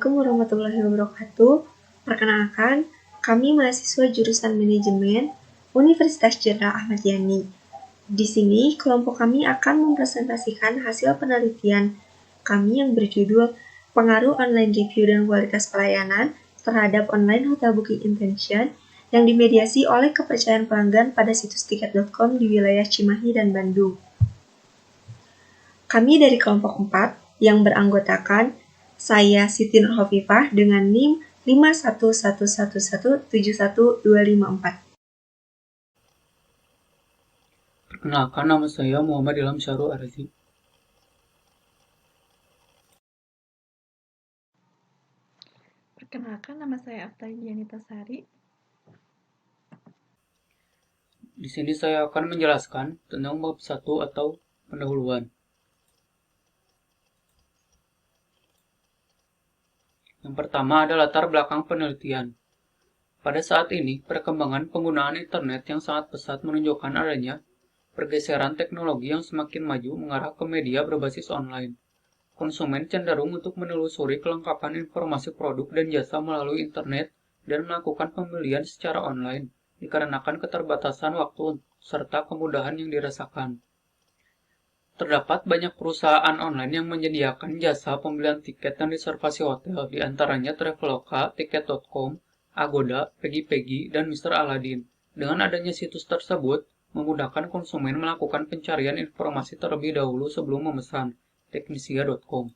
Assalamualaikum warahmatullahi wabarakatuh. Perkenalkan, kami mahasiswa jurusan Manajemen Universitas Jenderal Ahmad Yani. Di sini, kelompok kami akan mempresentasikan hasil penelitian kami yang berjudul Pengaruh Online Review dan Kualitas Pelayanan terhadap Online Hotel Booking Intention yang dimediasi oleh kepercayaan pelanggan pada situs tiket.com di wilayah Cimahi dan Bandung. Kami dari kelompok 4 yang beranggotakan saya Siti Nurhofifah dengan NIM 511171254. Perkenalkan, nama saya Muhammad Ilham Syarul Arzi. Perkenalkan, nama saya Aftai Dianita Sari. Di sini saya akan menjelaskan tentang bab 1 atau pendahuluan. Yang pertama ada latar belakang penelitian. Pada saat ini, perkembangan penggunaan internet yang sangat pesat menunjukkan adanya pergeseran teknologi yang semakin maju mengarah ke media berbasis online. Konsumen cenderung untuk menelusuri kelengkapan informasi produk dan jasa melalui internet dan melakukan pembelian secara online dikarenakan keterbatasan waktu serta kemudahan yang dirasakan. Terdapat banyak perusahaan online yang menyediakan jasa pembelian tiket dan reservasi hotel, di antaranya Traveloka, Tiket.com, Agoda, Pegi-Pegi, dan Mr. Aladin. Dengan adanya situs tersebut, memudahkan konsumen melakukan pencarian informasi terlebih dahulu sebelum memesan. Teknisia.com.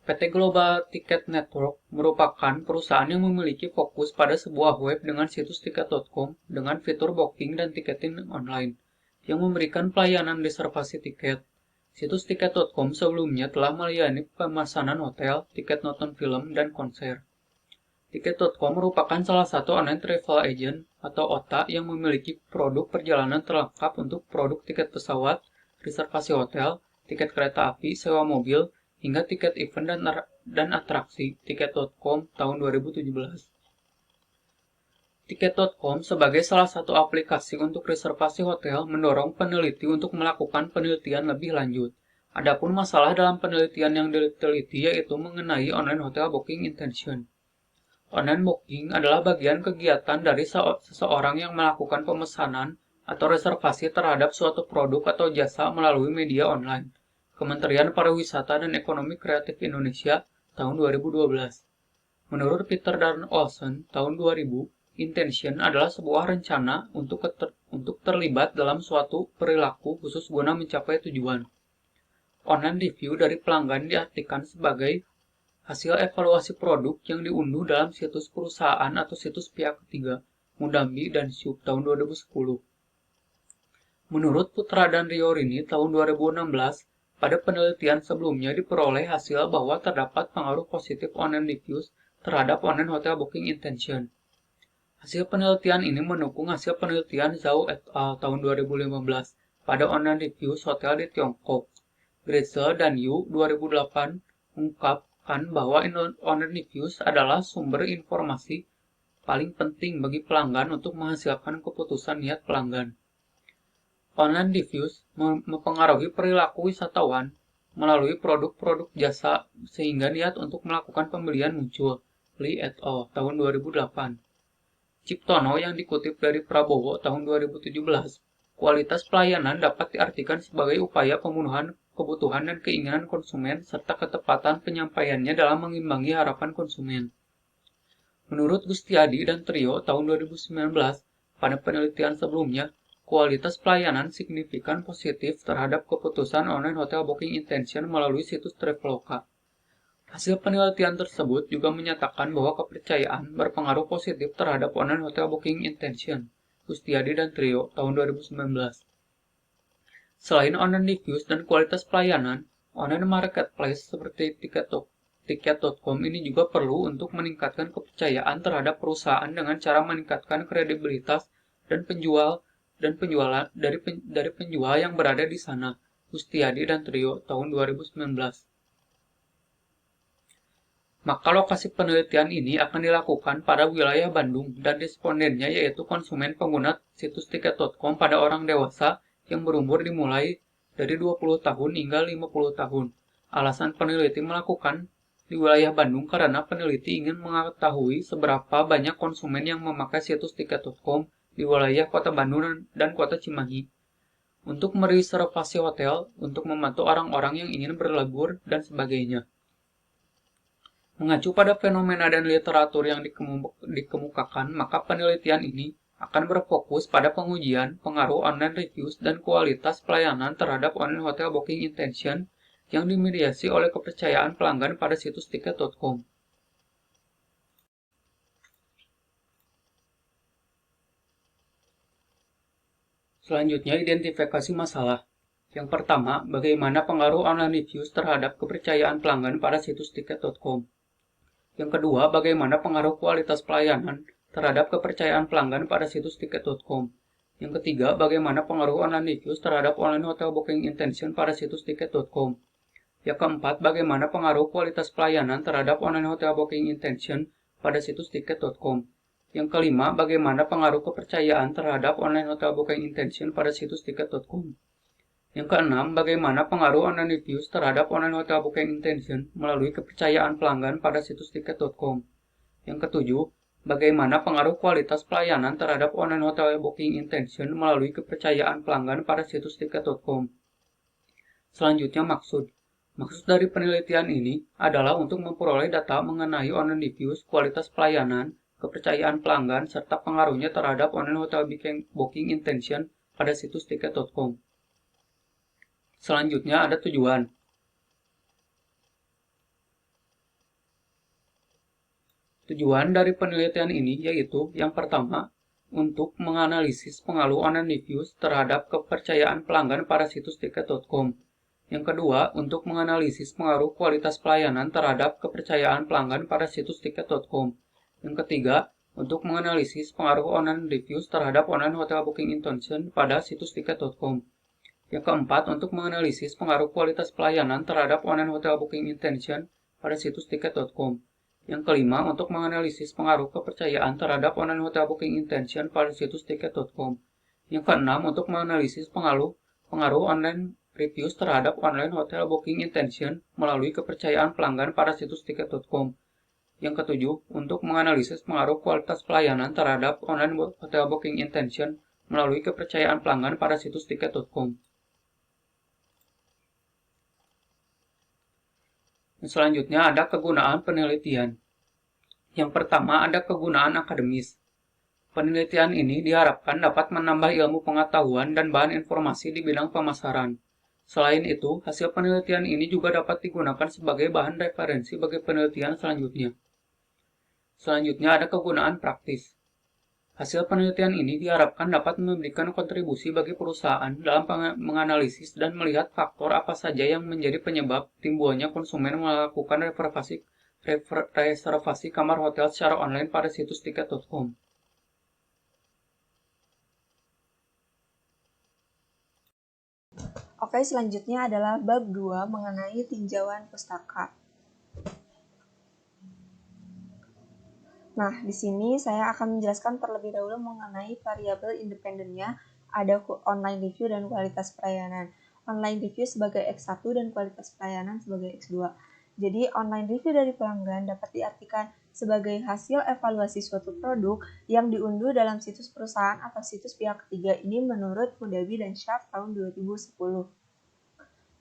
PT Global Ticket Network merupakan perusahaan yang memiliki fokus pada sebuah web dengan situs tiket.com dengan fitur booking dan tiketing online yang memberikan pelayanan reservasi tiket. Situs tiket.com sebelumnya telah melayani pemesanan hotel, tiket nonton film, dan konser. Tiket.com merupakan salah satu online travel agent atau OTA yang memiliki produk perjalanan terlengkap untuk produk tiket pesawat, reservasi hotel, tiket kereta api, sewa mobil, hingga tiket event dan atraksi. Tiket.com tahun 2017. Tiket.com sebagai salah satu aplikasi untuk reservasi hotel mendorong peneliti untuk melakukan penelitian lebih lanjut. Adapun masalah dalam penelitian yang diteliti yaitu mengenai online hotel booking intention. Online booking adalah bagian kegiatan dari seseorang yang melakukan pemesanan atau reservasi terhadap suatu produk atau jasa melalui media online. Kementerian Pariwisata dan Ekonomi Kreatif Indonesia tahun 2012. Menurut Peter dan Olsen tahun 2000, intention adalah sebuah rencana untuk terlibat dalam suatu perilaku khusus guna mencapai tujuan. Online review dari pelanggan diartikan sebagai hasil evaluasi produk yang diunduh dalam situs perusahaan atau situs pihak ketiga, Mudambi dan Syub tahun 2010. Menurut Putra dan Riorini tahun 2016, pada penelitian sebelumnya diperoleh hasil bahwa terdapat pengaruh positif online reviews terhadap online hotel booking intention. Hasil penelitian ini mendukung hasil penelitian Zhao et al. Tahun 2015 pada online reviews hotel di Tiongkok. Gretzel dan Yu 2008 mengungkapkan bahwa online reviews adalah sumber informasi paling penting bagi pelanggan untuk menghasilkan keputusan niat pelanggan. Online reviews mempengaruhi perilaku wisatawan melalui produk-produk jasa sehingga niat untuk melakukan pembelian muncul. Lee et al. Tahun 2008. Ciptono yang dikutip dari Prabowo tahun 2017, kualitas pelayanan dapat diartikan sebagai upaya pemenuhan kebutuhan dan keinginan konsumen serta ketepatan penyampaiannya dalam mengimbangi harapan konsumen. Menurut Gustiadi dan Trio tahun 2019, pada penelitian sebelumnya, kualitas pelayanan signifikan positif terhadap keputusan online hotel booking intention melalui situs Traveloka. Hasil penelitian tersebut juga menyatakan bahwa kepercayaan berpengaruh positif terhadap online hotel booking intention. Gustiadi dan Trio tahun 2019. Selain online reviews dan kualitas pelayanan, online marketplace seperti Tiket.com ini juga perlu untuk meningkatkan kepercayaan terhadap perusahaan dengan cara meningkatkan kredibilitas dan penjual dari penjual yang berada di sana. Gustiadi dan Trio tahun 2019. Maka lokasi penelitian ini akan dilakukan pada wilayah Bandung dan respondennya yaitu konsumen pengguna situs Tiket.com pada orang dewasa yang berumur dimulai dari 20 tahun hingga 50 tahun. Alasan peneliti melakukan di wilayah Bandung karena peneliti ingin mengetahui seberapa banyak konsumen yang memakai situs tiket.com di wilayah Kota Bandung dan Kota Cimahi untuk mereservasi hotel, untuk membantu orang-orang yang ingin berlibur, dan sebagainya. Mengacu pada fenomena dan literatur yang dikemukakan, maka penelitian ini akan berfokus pada pengujian pengaruh online reviews dan kualitas pelayanan terhadap online hotel booking intention yang dimediasi oleh kepercayaan pelanggan pada situs tiket.com. Selanjutnya, identifikasi masalah. Yang pertama, bagaimana pengaruh online reviews terhadap kepercayaan pelanggan pada situs tiket.com. Yang kedua, bagaimana pengaruh kualitas pelayanan terhadap kepercayaan pelanggan pada situs tiket.com. Yang ketiga, bagaimana pengaruh online reviews terhadap online hotel booking intention pada situs tiket.com. Yang keempat, bagaimana pengaruh kualitas pelayanan terhadap online hotel booking intention pada situs tiket.com. Yang kelima, bagaimana pengaruh kepercayaan terhadap online hotel booking intention pada situs tiket.com. Yang keenam, bagaimana pengaruh online reviews terhadap online hotel booking intention melalui kepercayaan pelanggan pada situs tiket.com. Yang ketujuh, bagaimana pengaruh kualitas pelayanan terhadap online hotel booking intention melalui kepercayaan pelanggan pada situs tiket.com. Selanjutnya, maksud. Maksud dari penelitian ini adalah untuk memperoleh data mengenai online reviews, kualitas pelayanan, kepercayaan pelanggan, serta pengaruhnya terhadap online hotel booking intention pada situs tiket.com. Selanjutnya ada tujuan. Tujuan dari penelitian ini yaitu yang pertama, untuk menganalisis pengaruh online reviews terhadap kepercayaan pelanggan pada situs tiket.com. Yang kedua, untuk menganalisis pengaruh kualitas pelayanan terhadap kepercayaan pelanggan pada situs tiket.com. Yang ketiga, untuk menganalisis pengaruh online reviews terhadap online hotel booking intention pada situs tiket.com. Yang keempat, untuk menganalisis pengaruh kualitas pelayanan terhadap online hotel booking intention pada situs tiket.com. Yang kelima, untuk menganalisis pengaruh kepercayaan terhadap online hotel booking intention pada situs tiket.com. Yang keenam, untuk menganalisis pengaruh online reviews terhadap online hotel booking intention melalui kepercayaan pelanggan pada situs tiket.com. Yang ketujuh, untuk menganalisis pengaruh kualitas pelayanan terhadap online hotel booking intention melalui kepercayaan pelanggan pada situs tiket.com. Selanjutnya ada kegunaan penelitian. Yang pertama ada kegunaan akademis. Penelitian ini diharapkan dapat menambah ilmu pengetahuan dan bahan informasi di bidang pemasaran. Selain itu, hasil penelitian ini juga dapat digunakan sebagai bahan referensi bagi penelitian selanjutnya. Selanjutnya ada kegunaan praktis. Hasil penelitian ini diharapkan dapat memberikan kontribusi bagi perusahaan dalam menganalisis dan melihat faktor apa saja yang menjadi penyebab timbulnya konsumen melakukan reservasi kamar hotel secara online pada situs tiket.com. Oke, selanjutnya adalah bab 2 mengenai tinjauan pustaka. Nah, di sini saya akan menjelaskan terlebih dahulu mengenai variabel independennya, ada online review dan kualitas pelayanan. Online review sebagai X1 dan kualitas pelayanan sebagai X2. Jadi, online review dari pelanggan dapat diartikan sebagai hasil evaluasi suatu produk yang diunduh dalam situs perusahaan atau situs pihak ketiga ini menurut Mudawi dan Sharp tahun 2010.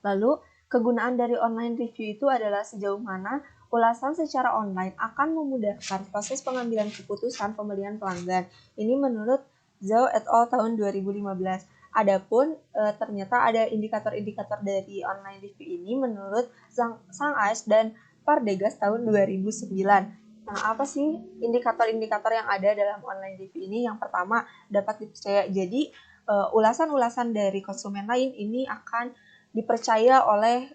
Lalu, kegunaan dari online review itu adalah sejauh mana ulasan secara online akan memudahkan proses pengambilan keputusan pembelian pelanggan. Ini menurut Zhao et al. Tahun 2015. Adapun ternyata ada indikator-indikator dari online review ini menurut Sang Ais dan Pardegas tahun 2009. Nah, apa sih indikator-indikator yang ada dalam online review ini? Yang pertama, dapat dipercaya. Jadi, ulasan-ulasan dari konsumen lain ini akan dipercaya oleh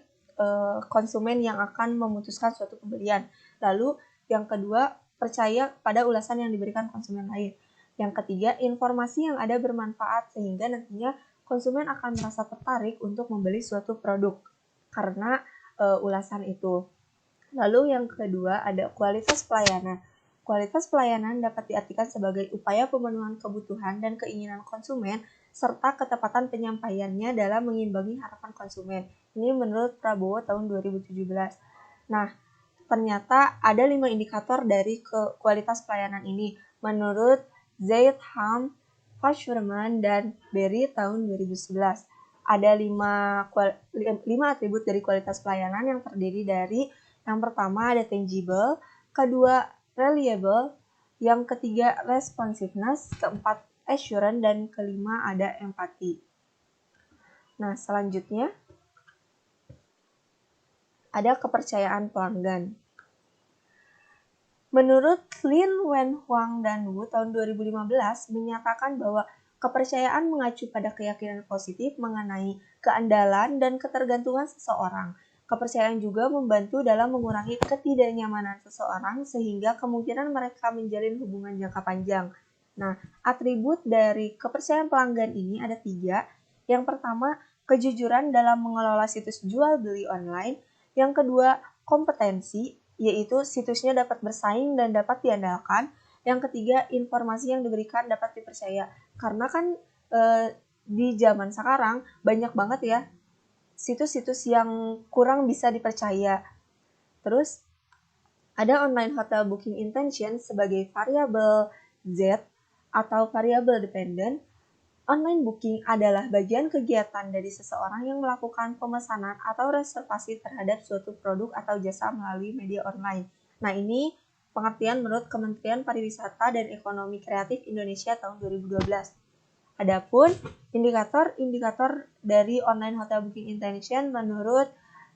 konsumen yang akan memutuskan suatu pembelian. Lalu yang kedua, percaya pada ulasan yang diberikan konsumen lain. Yang ketiga, informasi yang ada bermanfaat sehingga nantinya konsumen akan merasa tertarik untuk membeli suatu produk karena ulasan itu. Lalu yang kedua ada kualitas pelayanan. Kualitas pelayanan dapat diartikan sebagai upaya pemenuhan kebutuhan dan keinginan konsumen serta ketepatan penyampaiannya dalam mengimbangi harapan konsumen. Ini menurut Prabowo tahun 2017. Nah, ternyata ada 5 indikator dari kualitas pelayanan ini menurut Zaid Ham, Fashurman, dan Berry tahun 2011. Ada 5 atribut dari kualitas pelayanan yang terdiri dari yang pertama ada tangible, kedua reliable, yang ketiga responsiveness, keempat assurance, dan kelima ada empati. Nah, selanjutnya ada kepercayaan pelanggan. Menurut Lin Wenhuang dan Wu tahun 2015 menyatakan bahwa kepercayaan mengacu pada keyakinan positif mengenai keandalan dan ketergantungan seseorang. Kepercayaan juga membantu dalam mengurangi ketidaknyamanan seseorang sehingga kemungkinan mereka menjalin hubungan jangka panjang. Nah, atribut dari kepercayaan pelanggan ini ada 3. Yang pertama, kejujuran dalam mengelola situs jual beli online. Yang kedua, kompetensi, yaitu situsnya dapat bersaing dan dapat diandalkan. Yang ketiga, informasi yang diberikan dapat dipercaya. Karena kan di zaman sekarang banyak banget ya situs-situs yang kurang bisa dipercaya. Terus ada online hotel booking intention sebagai variabel Z atau variabel dependent. Online booking adalah bagian kegiatan dari seseorang yang melakukan pemesanan atau reservasi terhadap suatu produk atau jasa melalui media online. Nah, ini pengertian menurut Kementerian Pariwisata dan Ekonomi Kreatif Indonesia tahun 2012. Adapun indikator-indikator dari online hotel booking intention menurut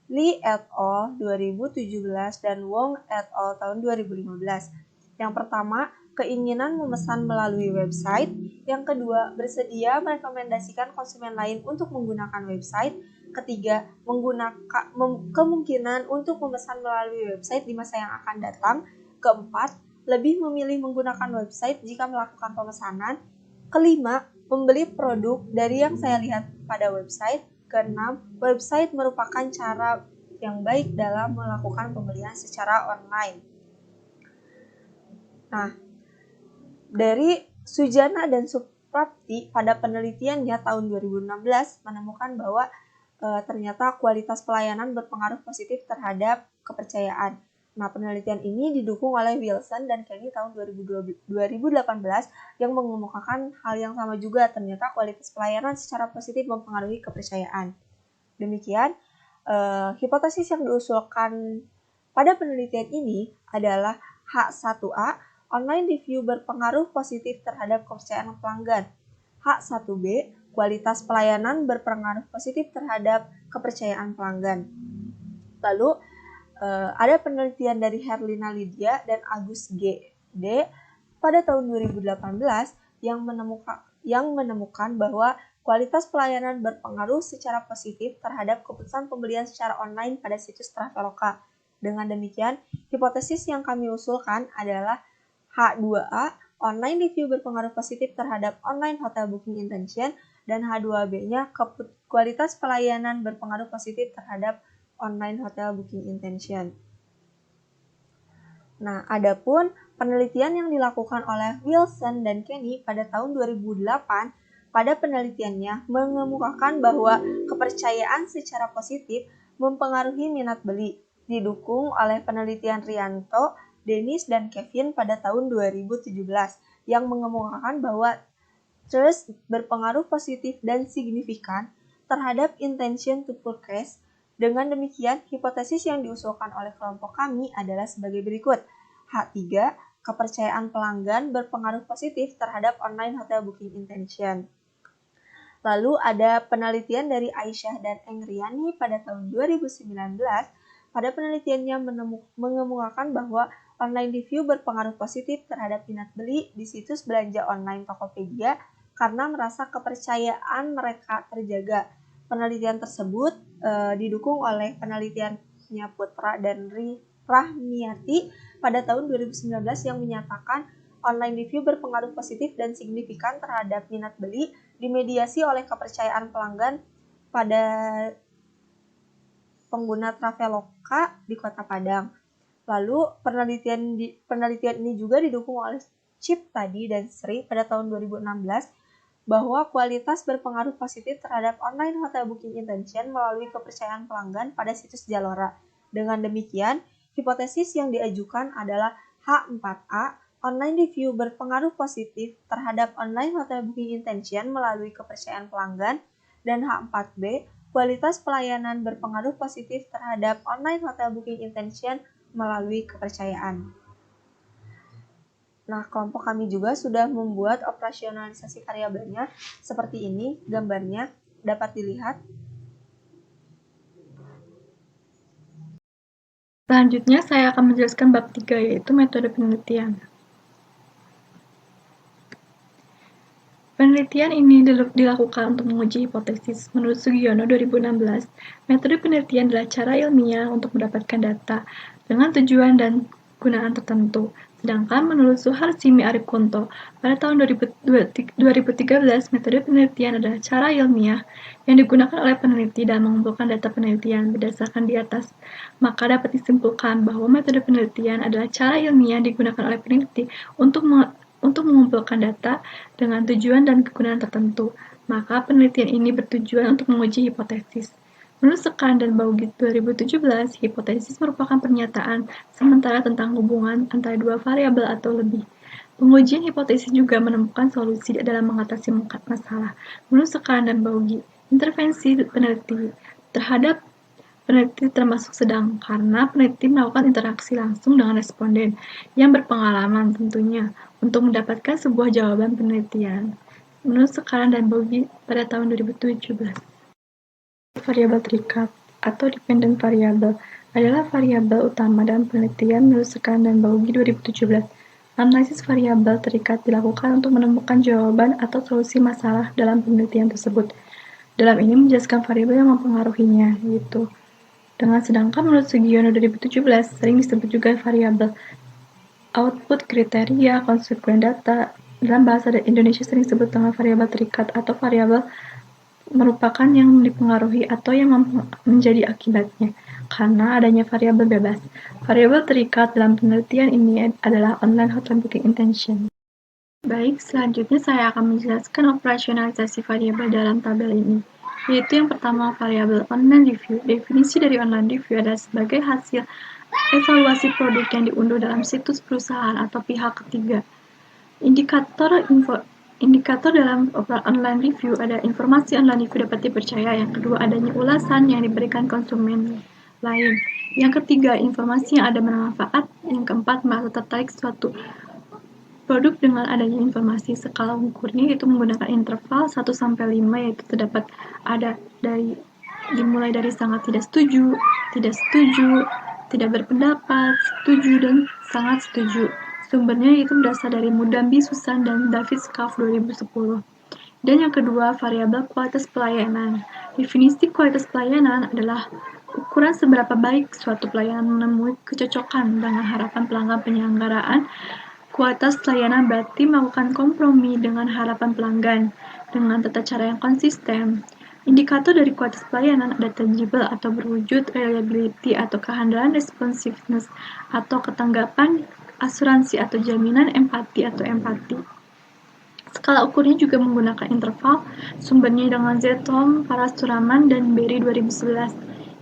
Lee et al. 2017 dan Wong et al. Tahun 2015. Yang pertama, keinginan memesan melalui website. Yang kedua, bersedia merekomendasikan konsumen lain untuk menggunakan website. Ketiga, kemungkinan untuk memesan melalui website di masa yang akan datang. Keempat, lebih memilih menggunakan website jika melakukan pemesanan. Kelima, membeli produk dari yang saya lihat pada website. Keenam, website merupakan cara yang baik dalam melakukan pembelian secara online. Nah, dari Sujana dan Suprapti pada penelitiannya tahun 2016 menemukan bahwa ternyata kualitas pelayanan berpengaruh positif terhadap kepercayaan. Nah, penelitian ini didukung oleh Wilson dan Kenny tahun 2018 yang mengemukakan hal yang sama juga. Ternyata kualitas pelayanan secara positif mempengaruhi kepercayaan. Demikian, hipotesis yang diusulkan pada penelitian ini adalah H1A, online review berpengaruh positif terhadap kepercayaan pelanggan. H1B, kualitas pelayanan berpengaruh positif terhadap kepercayaan pelanggan. Lalu, ada penelitian dari Herlina Lydia dan Agus G.D. pada tahun 2018 yang menemukan bahwa kualitas pelayanan berpengaruh secara positif terhadap keputusan pembelian secara online pada situs Traveloka. Dengan demikian, hipotesis yang kami usulkan adalah H2A, online review berpengaruh positif terhadap online hotel booking intention, dan H2B-nya kualitas pelayanan berpengaruh positif terhadap online hotel booking intention. Nah, adapun penelitian yang dilakukan oleh Wilson dan Kenny pada tahun 2008 pada penelitiannya mengemukakan bahwa kepercayaan secara positif mempengaruhi minat beli, didukung oleh penelitian Rianto, Dennis, dan Kevin pada tahun 2017 yang mengemukakan bahwa trust berpengaruh positif dan signifikan terhadap intention to purchase. Dengan demikian, hipotesis yang diusulkan oleh kelompok kami adalah sebagai berikut. H3, kepercayaan pelanggan berpengaruh positif terhadap online hotel booking intention. Lalu ada penelitian dari Aisyah dan Engriani pada tahun 2019. Pada penelitiannya mengemukakan bahwa online review berpengaruh positif terhadap minat beli di situs belanja online Tokopedia karena merasa kepercayaan mereka terjaga. Penelitian tersebut didukung oleh penelitiannya Putra dan Rahmiati pada tahun 2019 yang menyatakan online review berpengaruh positif dan signifikan terhadap minat beli dimediasi oleh kepercayaan pelanggan pada pengguna Traveloka di Kota Padang. Lalu penelitian ini juga didukung oleh Chip tadi dan Sri pada tahun 2016 bahwa kualitas berpengaruh positif terhadap online hotel booking intention melalui kepercayaan pelanggan pada situs Zalora. Dengan demikian, hipotesis yang diajukan adalah H4A, online review berpengaruh positif terhadap online hotel booking intention melalui kepercayaan pelanggan, dan H4B, kualitas pelayanan berpengaruh positif terhadap online hotel booking intention melalui kepercayaan. Nah, kelompok kami juga sudah membuat operasionalisasi variabelnya seperti ini, gambarnya dapat dilihat. Selanjutnya, saya akan menjelaskan bab 3, yaitu metode penelitian. Penelitian ini dilakukan untuk menguji hipotesis. Menurut Sugiono 2016, metode penelitian adalah cara ilmiah untuk mendapatkan data dengan tujuan dan gunaan tertentu. Sedangkan menurut Suharsimi Ariefkunto, pada tahun 2013, metode penelitian adalah cara ilmiah yang digunakan oleh peneliti dalam mengumpulkan data penelitian berdasarkan di atas. Maka dapat disimpulkan bahwa metode penelitian adalah cara ilmiah yang digunakan oleh peneliti untuk mengumpulkan data dengan tujuan dan kegunaan tertentu, maka penelitian ini bertujuan untuk menguji hipotesis. Menurut Sekan dan Baugit 2017, hipotesis merupakan pernyataan sementara tentang hubungan antara dua variabel atau lebih. Pengujian hipotesis juga menemukan solusi dalam mengatasi masalah. Menurut Sekan dan Baugit, intervensi peneliti terhadap peneliti termasuk sedang karena peneliti melakukan interaksi langsung dengan responden yang berpengalaman tentunya untuk mendapatkan sebuah jawaban penelitian. Menurut Sekarang dan Bogi pada tahun 2017. Variabel terikat atau dependent variable adalah variabel utama dalam penelitian menurut Sekarang dan Bogi 2017. Analisis variabel terikat dilakukan untuk menemukan jawaban atau solusi masalah dalam penelitian tersebut. Dalam ini menjelaskan variabel yang mempengaruhinya, yaitu sedangkan menurut Sugiono 2017 sering disebut juga variabel output kriteria konsekuen data. Dalam bahasa Indonesia sering disebut dengan variabel terikat atau variabel merupakan yang dipengaruhi atau yang menjadi akibatnya karena adanya variabel bebas. Variabel terikat dalam penelitian ini adalah online hotel booking intention. Baik, selanjutnya saya akan menjelaskan operasionalisasi variabel dalam tabel ini, yaitu yang pertama variabel online review. Definisi dari online review adalah sebagai hasil evaluasi produk yang diunduh dalam situs perusahaan atau pihak ketiga. Indikator dalam online review ada informasi online review dapat dipercaya, yang kedua adanya ulasan yang diberikan konsumen lain, yang ketiga informasi yang ada bermanfaat, yang keempat merasa tertarik suatu produk dengan adanya informasi. Skala ukurnya itu menggunakan interval 1-5, yaitu terdapat ada dimulai dari sangat tidak setuju, tidak berpendapat, setuju, dan sangat setuju. Sumbernya itu berasal dari Mudambi, Susan, dan David Scaff 2010. Dan yang kedua, variabel kualitas pelayanan. Definisi kualitas pelayanan adalah ukuran seberapa baik suatu pelayanan menemui kecocokan dengan harapan pelanggan penyelenggaraan. Kualitas pelayanan berarti melakukan kompromi dengan harapan pelanggan dengan tata cara yang konsisten. Indikator dari kualitas pelayanan ada tangible atau berwujud, reliability atau kehandalan, responsiveness atau ketanggapan, asuransi atau jaminan, empati atau empati. Skala ukurnya juga menggunakan interval, sumbernya dengan Zetholm, Parasuraman, dan Berry 2011.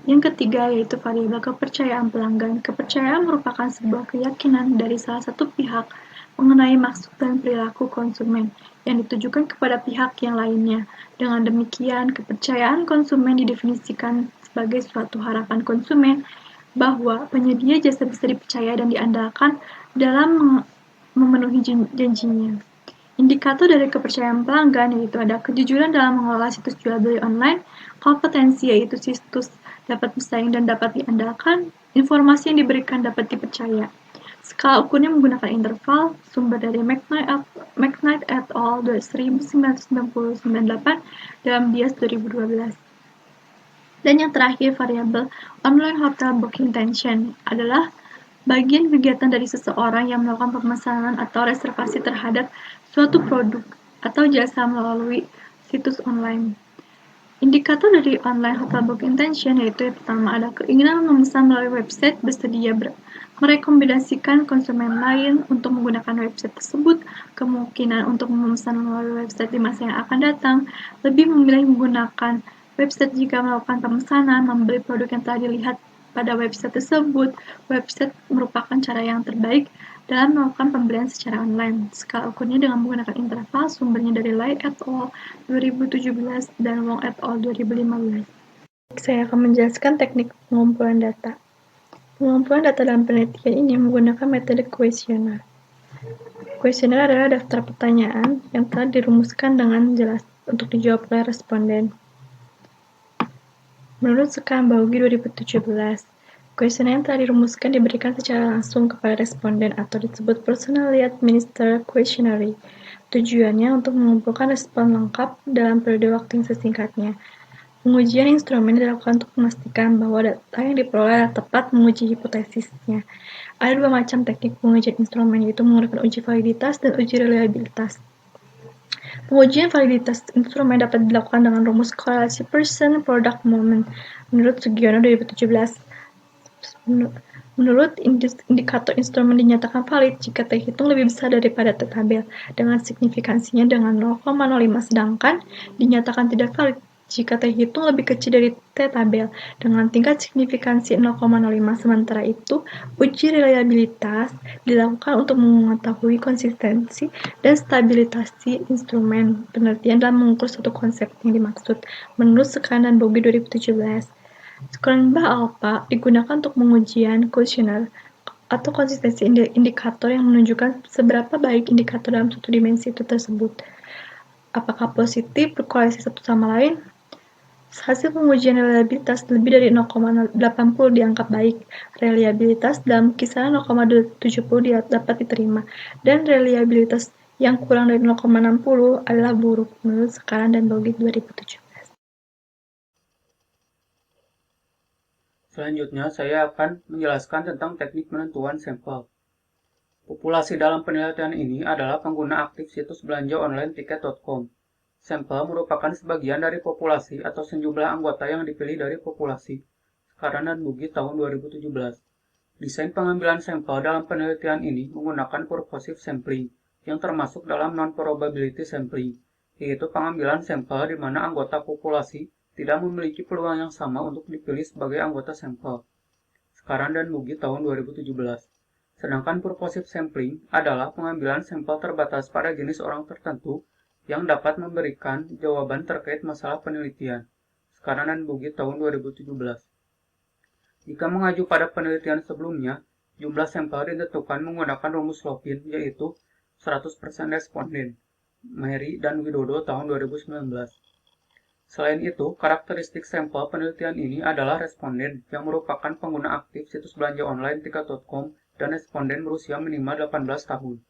Yang ketiga yaitu variabel kepercayaan pelanggan. Kepercayaan merupakan sebuah keyakinan dari salah satu pihak mengenai maksud dan perilaku konsumen yang ditujukan kepada pihak yang lainnya. Dengan demikian, kepercayaan konsumen didefinisikan sebagai suatu harapan konsumen bahwa penyedia jasa bisa dipercaya dan diandalkan dalam memenuhi janjinya. Indikator dari kepercayaan pelanggan yaitu ada kejujuran dalam mengelola situs jual beli online, kompetensi yaitu situs dapat bersaing dan dapat diandalkan, informasi yang diberikan dapat dipercaya. Skala ukurnya menggunakan interval, sumber dari McKnight et al. 1998 dalam Dias 2012. Dan yang terakhir, variabel online hotel booking intention adalah bagian kegiatan dari seseorang yang melakukan pemesanan atau reservasi terhadap suatu produk atau jasa melalui situs online. Indikator dari online hotel book intention yaitu yang pertama ada keinginan memesan melalui website bersedia merekomendasikan konsumen lain untuk menggunakan website tersebut, kemungkinan untuk memesan melalui website di masa yang akan datang, lebih memilih menggunakan website jika melakukan pemesanan, membeli produk yang telah dilihat pada website tersebut. Website merupakan cara yang terbaik dalam melakukan pembelian secara online. Skala ukurnya dengan menggunakan interval, sumbernya dari Lai et al. 2017 dan Wong et al. 2015. Saya akan menjelaskan teknik pengumpulan data. Pengumpulan data dalam penelitian ini menggunakan metode kuesioner. Kuesioner adalah daftar pertanyaan yang telah dirumuskan dengan jelas untuk dijawab oleh responden. Menurut skala Baugi 2017, kuesioner yang telah dirumuskan diberikan secara langsung kepada responden atau disebut personally administered questionnaire. Tujuannya untuk mengumpulkan respon lengkap dalam periode waktu yang sesingkatnya. Pengujian instrumen dilakukan untuk memastikan bahwa data yang diperoleh tepat menguji hipotesisnya. Ada dua macam teknik pengujian instrumen, yaitu menggunakan uji validitas dan uji reliabilitas. Pengujian validitas instrumen dapat dilakukan dengan rumus korelasi person-product moment. Menurut Sugiono 2017, menurut indikator instrumen dinyatakan valid jika terhitung lebih besar daripada T-tabel dengan signifikansinya dengan 0,05, sedangkan dinyatakan tidak valid jika terhitung lebih kecil dari T-tabel dengan tingkat signifikansi 0,05. Sementara itu, uji reliabilitas dilakukan untuk mengetahui konsistensi dan stabilitas instrumen penelitian dalam mengukur suatu konsep yang dimaksud. Menurut Sekran dan Baugi 2017, Kronbach alpha digunakan untuk pengujian kuesioner atau konsistensi indikator yang menunjukkan seberapa baik indikator dalam suatu dimensi itu tersebut. Apakah positif berkorelasi satu sama lain? Hasil pengujian reliabilitas lebih dari 0,80 dianggap baik. Reliabilitas dalam kisaran 0,70 dapat diterima, dan reliabilitas yang kurang dari 0,60 adalah buruk, menurut Sekran dan Baugi 2017. Selanjutnya, saya akan menjelaskan tentang teknik penentuan sampel. Populasi dalam penelitian ini adalah pengguna aktif situs belanja online tiket.com. Sampel merupakan sebagian dari populasi atau sejumlah anggota yang dipilih dari populasi. Sekran dan Baugi tahun 2017. Desain pengambilan sampel dalam penelitian ini menggunakan purposive sampling, yang termasuk dalam non-probability sampling, yaitu pengambilan sampel di mana anggota populasi tidak memiliki peluang yang sama untuk dipilih sebagai anggota sampel. Sekran dan Baugi tahun 2017. Sedangkan purposive sampling adalah pengambilan sampel terbatas pada jenis orang tertentu yang dapat memberikan jawaban terkait masalah penelitian. Sekran dan Baugi tahun 2017. Jika mengacu pada penelitian sebelumnya, jumlah sampel ditentukan menggunakan rumus Lopin, yaitu 100% responden. Mary dan Widodo tahun 2019. Selain itu, karakteristik sampel penelitian ini adalah responden yang merupakan pengguna aktif situs belanja online tiket.com dan responden berusia minimal 18 tahun.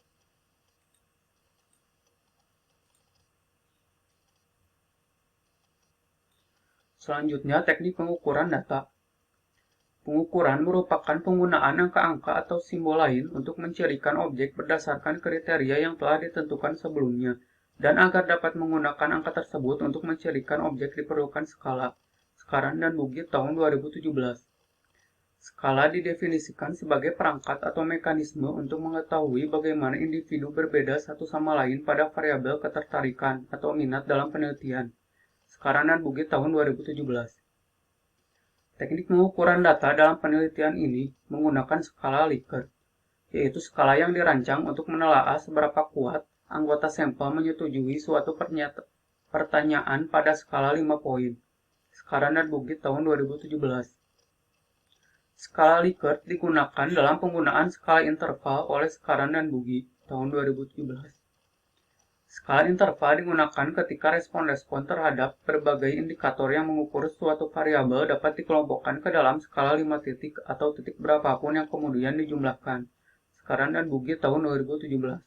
Selanjutnya, teknik pengukuran data. Pengukuran merupakan penggunaan angka-angka atau simbol lain untuk mencirikan objek berdasarkan kriteria yang telah ditentukan sebelumnya, dan agar dapat menggunakan angka tersebut untuk mencirikan objek diperlukan skala. Sekran dan Baugi tahun 2017. Skala didefinisikan sebagai perangkat atau mekanisme untuk mengetahui bagaimana individu berbeda satu sama lain pada variabel ketertarikan atau minat dalam penelitian. Sekran dan Baugi tahun 2017. Teknik pengukuran data dalam penelitian ini menggunakan skala Likert, yaitu skala yang dirancang untuk menelaah seberapa kuat anggota sampel menyetujui suatu pertanyaan pada skala 5 poin. Sekran dan Baugi tahun 2017. Skala Likert digunakan dalam penggunaan skala interval oleh Sekran dan Baugi tahun 2017. Skala interval digunakan ketika respon-respon terhadap berbagai indikator yang mengukur suatu variabel dapat dikelompokkan ke dalam skala 5 titik atau titik berapapun yang kemudian dijumlahkan. Sekran dan Baugi tahun 2017.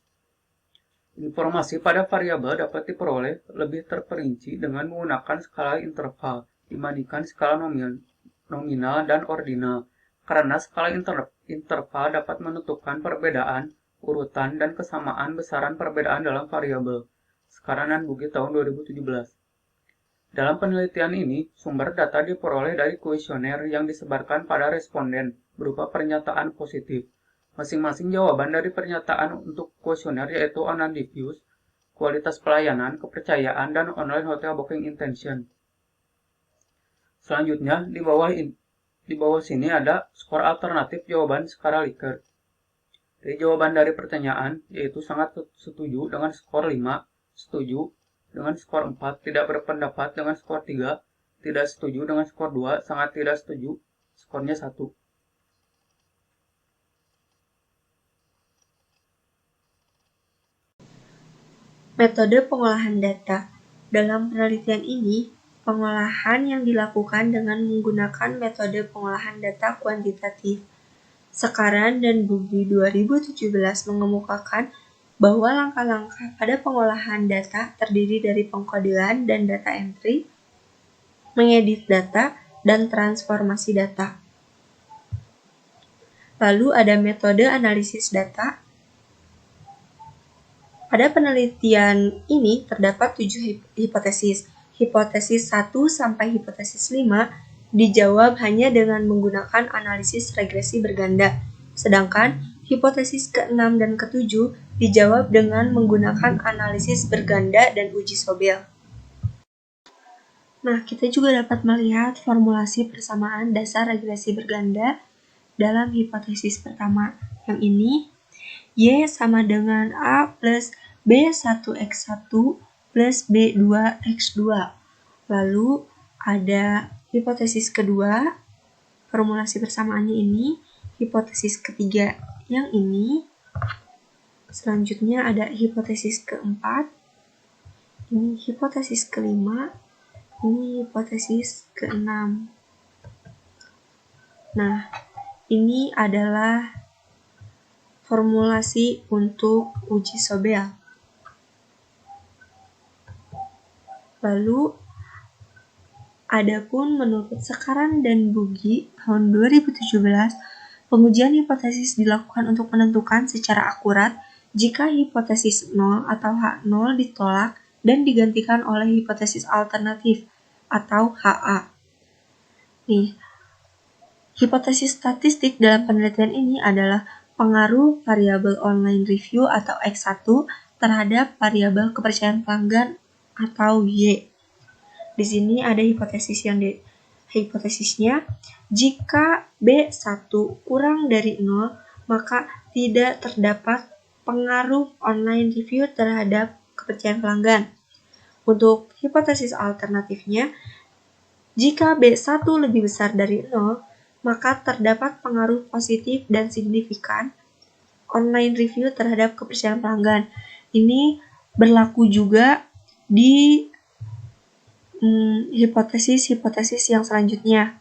Informasi pada variabel dapat diperoleh lebih terperinci dengan menggunakan skala interval dibandingkan skala nominal dan ordinal, karena skala interval dapat menentukan perbedaan urutan dan kesamaan besaran perbedaan dalam variabel. Sekran dan Baugi tahun 2017. Dalam penelitian ini, sumber data diperoleh dari kuesioner yang disebarkan pada responden berupa pernyataan positif. Masing-masing jawaban dari pernyataan untuk kuesioner yaitu online reviews, kualitas pelayanan, kepercayaan, dan online hotel booking intention. Selanjutnya, di bawah sini ada skor alternatif jawaban skala Likert. Dari jawaban dari pertanyaan, yaitu sangat setuju dengan skor 5, setuju dengan skor 4, tidak berpendapat dengan skor 3, tidak setuju dengan skor 2, sangat tidak setuju, skornya 1. Metode pengolahan data. Dalam penelitian ini, pengolahan yang dilakukan dengan menggunakan metode pengolahan data kuantitatif. Sekaran dan Buggi 2017 mengemukakan bahwa langkah-langkah pada pengolahan data terdiri dari pengkodean dan data entry, mengedit data, dan transformasi data. Lalu ada metode analisis data. Pada penelitian ini terdapat 7 hipotesis. Hipotesis 1 sampai hipotesis 5 dijawab hanya dengan menggunakan analisis regresi berganda. Sedangkan hipotesis ke-6 dan ke-7 dijawab dengan menggunakan analisis berganda dan uji Sobel. Nah, kita juga dapat melihat formulasi persamaan dasar regresi berganda dalam hipotesis pertama. Yang ini, Y sama dengan A plus B1X1 plus B2X2. Lalu ada hipotesis kedua, formulasi persamaannya ini, hipotesis ketiga yang ini. Selanjutnya ada hipotesis keempat, ini hipotesis kelima, ini hipotesis keenam. Nah, ini adalah formulasi untuk uji Sobel. Lalu, adapun menurut Sekaran dan Buggi tahun 2017, pengujian hipotesis dilakukan untuk menentukan secara akurat jika hipotesis 0 atau H0 ditolak dan digantikan oleh hipotesis alternatif atau HA. Nih, hipotesis statistik dalam penelitian ini adalah pengaruh variabel online review atau X1 terhadap variabel kepercayaan pelanggan atau Y. Di sini ada hipotesisnya, jika B1 kurang dari 0, maka tidak terdapat pengaruh online review terhadap kepercayaan pelanggan. Untuk hipotesis alternatifnya, jika B1 lebih besar dari 0, maka terdapat pengaruh positif dan signifikan online review terhadap kepercayaan pelanggan. Ini berlaku juga di hipotesis-hipotesis yang selanjutnya.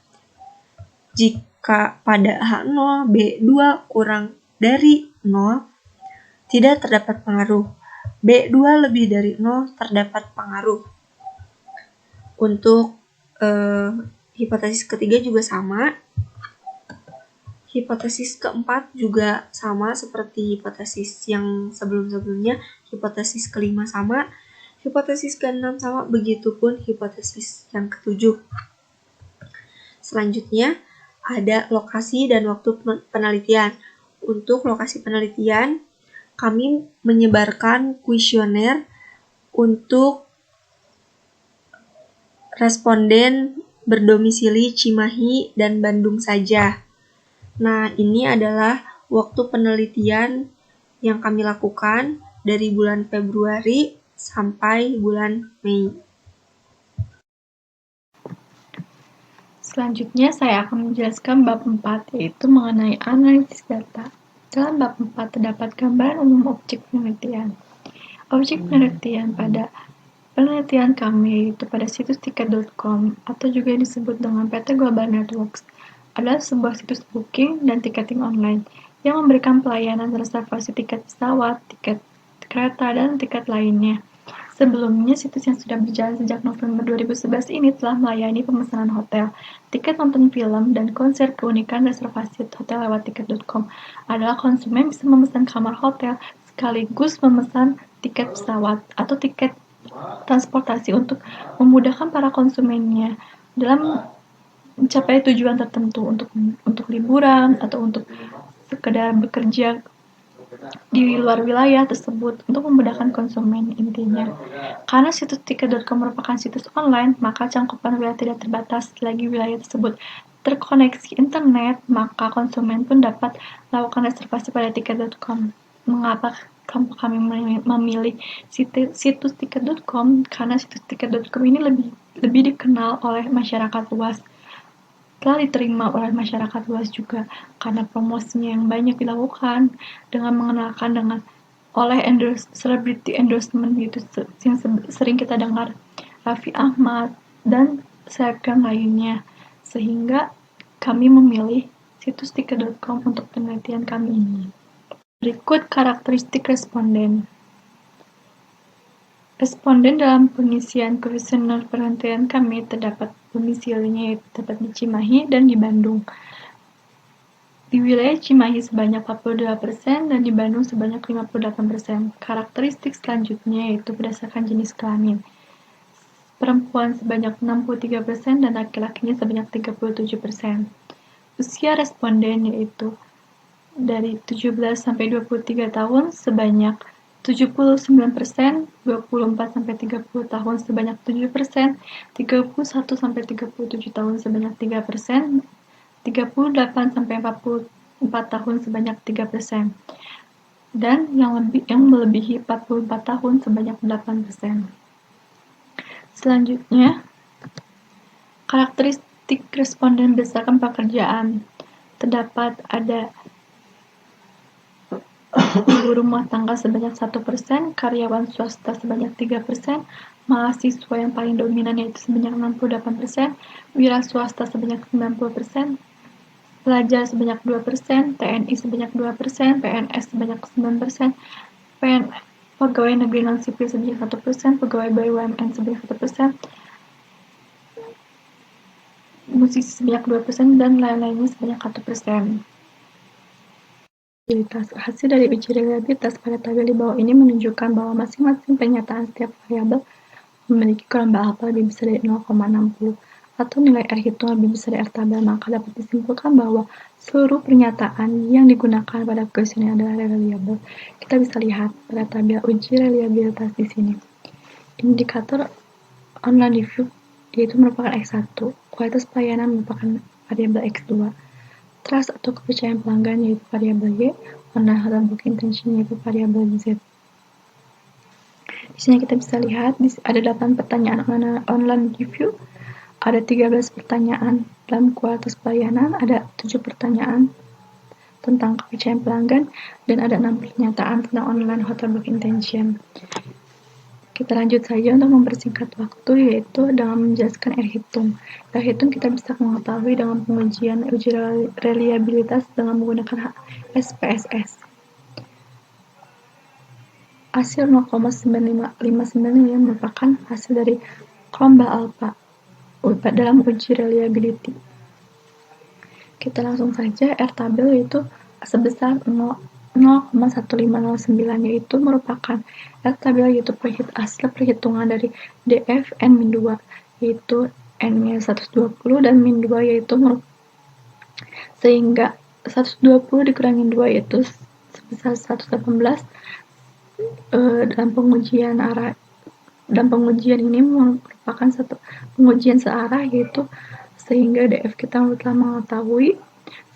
Jika pada H0 B2 kurang dari 0, tidak terdapat pengaruh. B2 lebih dari 0 terdapat pengaruh. Untuk hipotesis ketiga juga sama. Hipotesis keempat juga sama seperti hipotesis yang sebelum-sebelumnya. Hipotesis kelima sama. Hipotesis keenam sama, begitupun hipotesis yang ketujuh. Selanjutnya, ada lokasi dan waktu penelitian. Untuk lokasi penelitian, kami menyebarkan kuesioner untuk responden berdomisili Cimahi dan Bandung saja. Nah, ini adalah waktu penelitian yang kami lakukan dari bulan Februari sampai bulan Mei. Selanjutnya saya akan menjelaskan bab 4, yaitu mengenai analisis data. Dalam bab 4 terdapat gambaran umum objek penelitian. Objek penelitian pada penelitian kami yaitu pada situs tiket.com atau juga disebut dengan PT Global Networks adalah sebuah situs booking dan tiketing online yang memberikan pelayanan reservasi tiket pesawat, tiket kereta, dan tiket lainnya. Sebelumnya, situs yang sudah berjalan sejak November 2011 ini telah melayani pemesanan hotel, tiket nonton film, dan konser. Keunikan reservasi hotel lewat tiket.com adalah konsumen bisa memesan kamar hotel sekaligus memesan tiket pesawat atau tiket transportasi untuk memudahkan para konsumennya dalam mencapai tujuan tertentu untuk liburan atau untuk sekedar bekerja di luar wilayah tersebut untuk memudahkan konsumen intinya. Karena situs tiket.com merupakan situs online, maka cangkupan wilayah tidak terbatas. Selagi wilayah tersebut terkoneksi internet, maka konsumen pun dapat melakukan reservasi pada tiket.com. Mengapa kelompok kami memilih situs tiket.com? Karena situs tiket.com ini lebih dikenal oleh masyarakat luas, telah diterima oleh masyarakat luas juga karena promosinya yang banyak dilakukan dengan mengenalkan oleh celebrity endorsement gitu yang sering kita dengar, Raffi Ahmad dan selebgram lainnya, sehingga kami memilih situs tiket.com untuk penelitian kami ini. Berikut karakteristik responden. Responden dalam pengisian kuesioner penelitian kami terdapat domisilinya yaitu terdapat di Cimahi dan di Bandung. Di wilayah Cimahi sebanyak 42% dan di Bandung sebanyak 58%. Karakteristik selanjutnya yaitu berdasarkan jenis kelamin. Perempuan sebanyak 63% dan laki-lakinya sebanyak 37%. Usia responden yaitu dari 17 sampai 23 tahun sebanyak 79%, 24 sampai 30 tahun sebanyak 7%, 31 sampai 37 tahun sebanyak 3%, 38 sampai 44 tahun sebanyak 3%, dan yang melebihi 44 tahun sebanyak 8%. Selanjutnya, karakteristik responden berdasarkan pekerjaan. Terdapat ada ibu rumah tangga sebanyak 1%, karyawan swasta sebanyak 3%, mahasiswa yang paling dominan yaitu sebanyak 68%, wira swasta sebanyak 90%, pelajar sebanyak 2%, TNI sebanyak 2%, PNS sebanyak 9%, pegawai negeri non-sipil sebanyak 1%, pegawai BUMN sebanyak 1%, musisi sebanyak 2%, dan lain-lainnya sebanyak 1%. Hasil dari uji reliabilitas pada tabel di bawah ini menunjukkan bahwa masing-masing pernyataan setiap variabel memiliki gelombang alfa lebih besar dari 0,60 atau nilai R hitung lebih besar dari R tabel, maka dapat disimpulkan bahwa seluruh pernyataan yang digunakan pada kuesioner adalah reliable. Kita bisa lihat pada tabel uji reliabilitas di sini. Indikator online review yaitu merupakan X1, kualitas pelayanan merupakan variabel X2, trust atau kepercayaan pelanggan yaitu variabel Y, online hotel booking intention yaitu variabel Z. Di sini kita bisa lihat ada 8 pertanyaan online review, ada 13 pertanyaan dalam kualitas pelayanan, ada 7 pertanyaan tentang kepercayaan pelanggan, dan ada 6 pernyataan tentang online hotel booking intention. Kita lanjut saja untuk mempersingkat waktu, yaitu dengan menjelaskan R hitung. R hitung kita bisa mengetahui dengan pengujian uji reliabilitas dengan menggunakan SPSS. Hasil 0,9559 yang merupakan hasil dari gelombang alfa dalam uji reliability. Kita langsung saja R tabel yaitu sebesar 0,1509 yaitu merupakan R tabel yaitu hasil perhitungan dari DF N-2 yaitu N-nya 120 dan min 2 yaitu sehingga 120 dikurangi 2 yaitu sebesar 118. Dalam pengujian ini merupakan satu pengujian searah yaitu sehingga DF kita telah mengetahui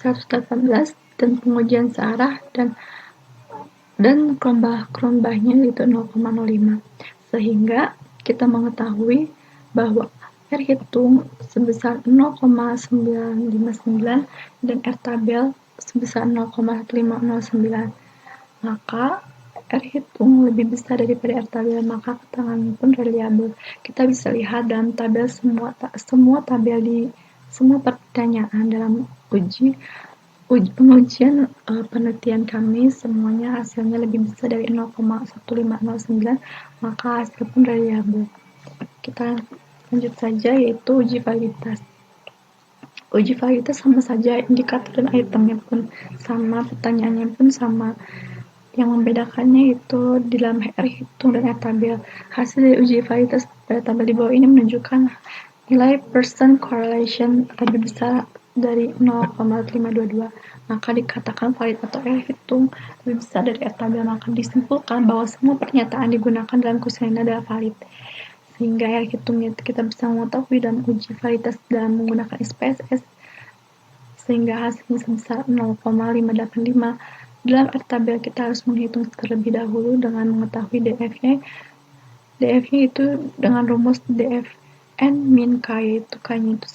118 dan pengujian searah dan gelombangnya yaitu 0,05 sehingga kita mengetahui bahwa R hitung sebesar 0,959 dan R tabel sebesar 0,1509, maka R hitung lebih besar daripada R tabel, maka keterangan pun reliable. Kita bisa lihat dalam tabel semua tabel di semua pertanyaan dalam pengujian penelitian kami semuanya hasilnya lebih besar dari 0,1509, maka hasil pun reliable. Kita lanjut saja yaitu uji validitas. Uji validitas sama saja, indikator dan itemnya pun sama, pertanyaannya pun sama, Yang membedakannya itu di dalam R hitung dan R tabel. Hasil dari uji validitas pada tabel di bawah ini menunjukkan nilai percent correlation lebih besar dari 0,522. Maka dikatakan valid atau R hitung lebih besar dari R tabel. Maka disimpulkan bahwa semua pernyataan digunakan dalam kuesioner adalah valid. Sehingga R hitungnya kita bisa mengetahui dalam uji validitas dalam menggunakan SPSS sehingga hasilnya sebesar 0,585. Dalam R tabel kita harus menghitung terlebih dahulu dengan mengetahui DF-nya. DF-nya itu dengan rumus DFN min K, yaitu K-nya itu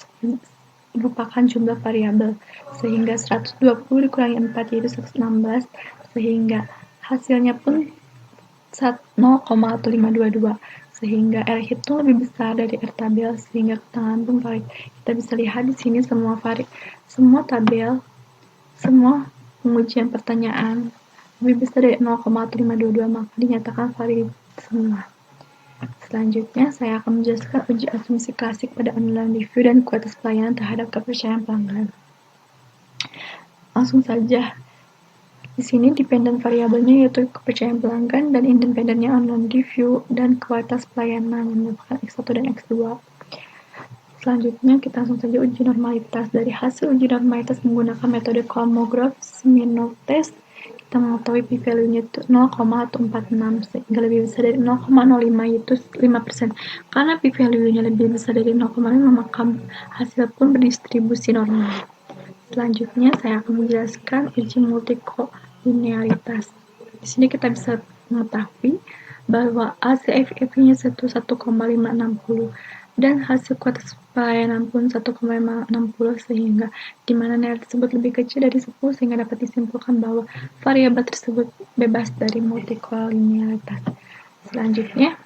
merupakan jumlah variabel. Sehingga 120 dikurangi 4 yaitu 116, sehingga hasilnya pun 0,522. Sehingga R hitung lebih besar dari R tabel, sehingga keterangan pun valid. Kita bisa lihat di sini semua tabel, semua pengujian pertanyaan lebih besar dari 0,522, maka dinyatakan valid semua. Selanjutnya, saya akan menjelaskan uji asumsi klasik pada online review dan kualitas pelayanan terhadap kepercayaan pelanggan. Langsung saja. Di sini dependent variabelnya yaitu kepercayaan pelanggan dan independennya online review dan kualitas pelayanan yang merupakan X1 dan X2. Selanjutnya, kita langsung saja uji normalitas. Dari hasil uji normalitas menggunakan metode Kolmogorov-Smirnov test, kita mengetahui p-value-nya itu 0,146, sehingga lebih besar dari 0,05 yaitu 5%. Karena p-value-nya lebih besar dari 0,5, maka hasil pun berdistribusi normal. Selanjutnya, saya akan menjelaskan uji multikolinearitas. Di sini kita bisa mengetahui bahwa hasil FEV-nya 1,560 dan hasil kualitas pelayanan pun 1,560, sehingga di mana nilai tersebut lebih kecil dari 10 sehingga dapat disimpulkan bahwa variabel tersebut bebas dari multikolinearitas. Selanjutnya,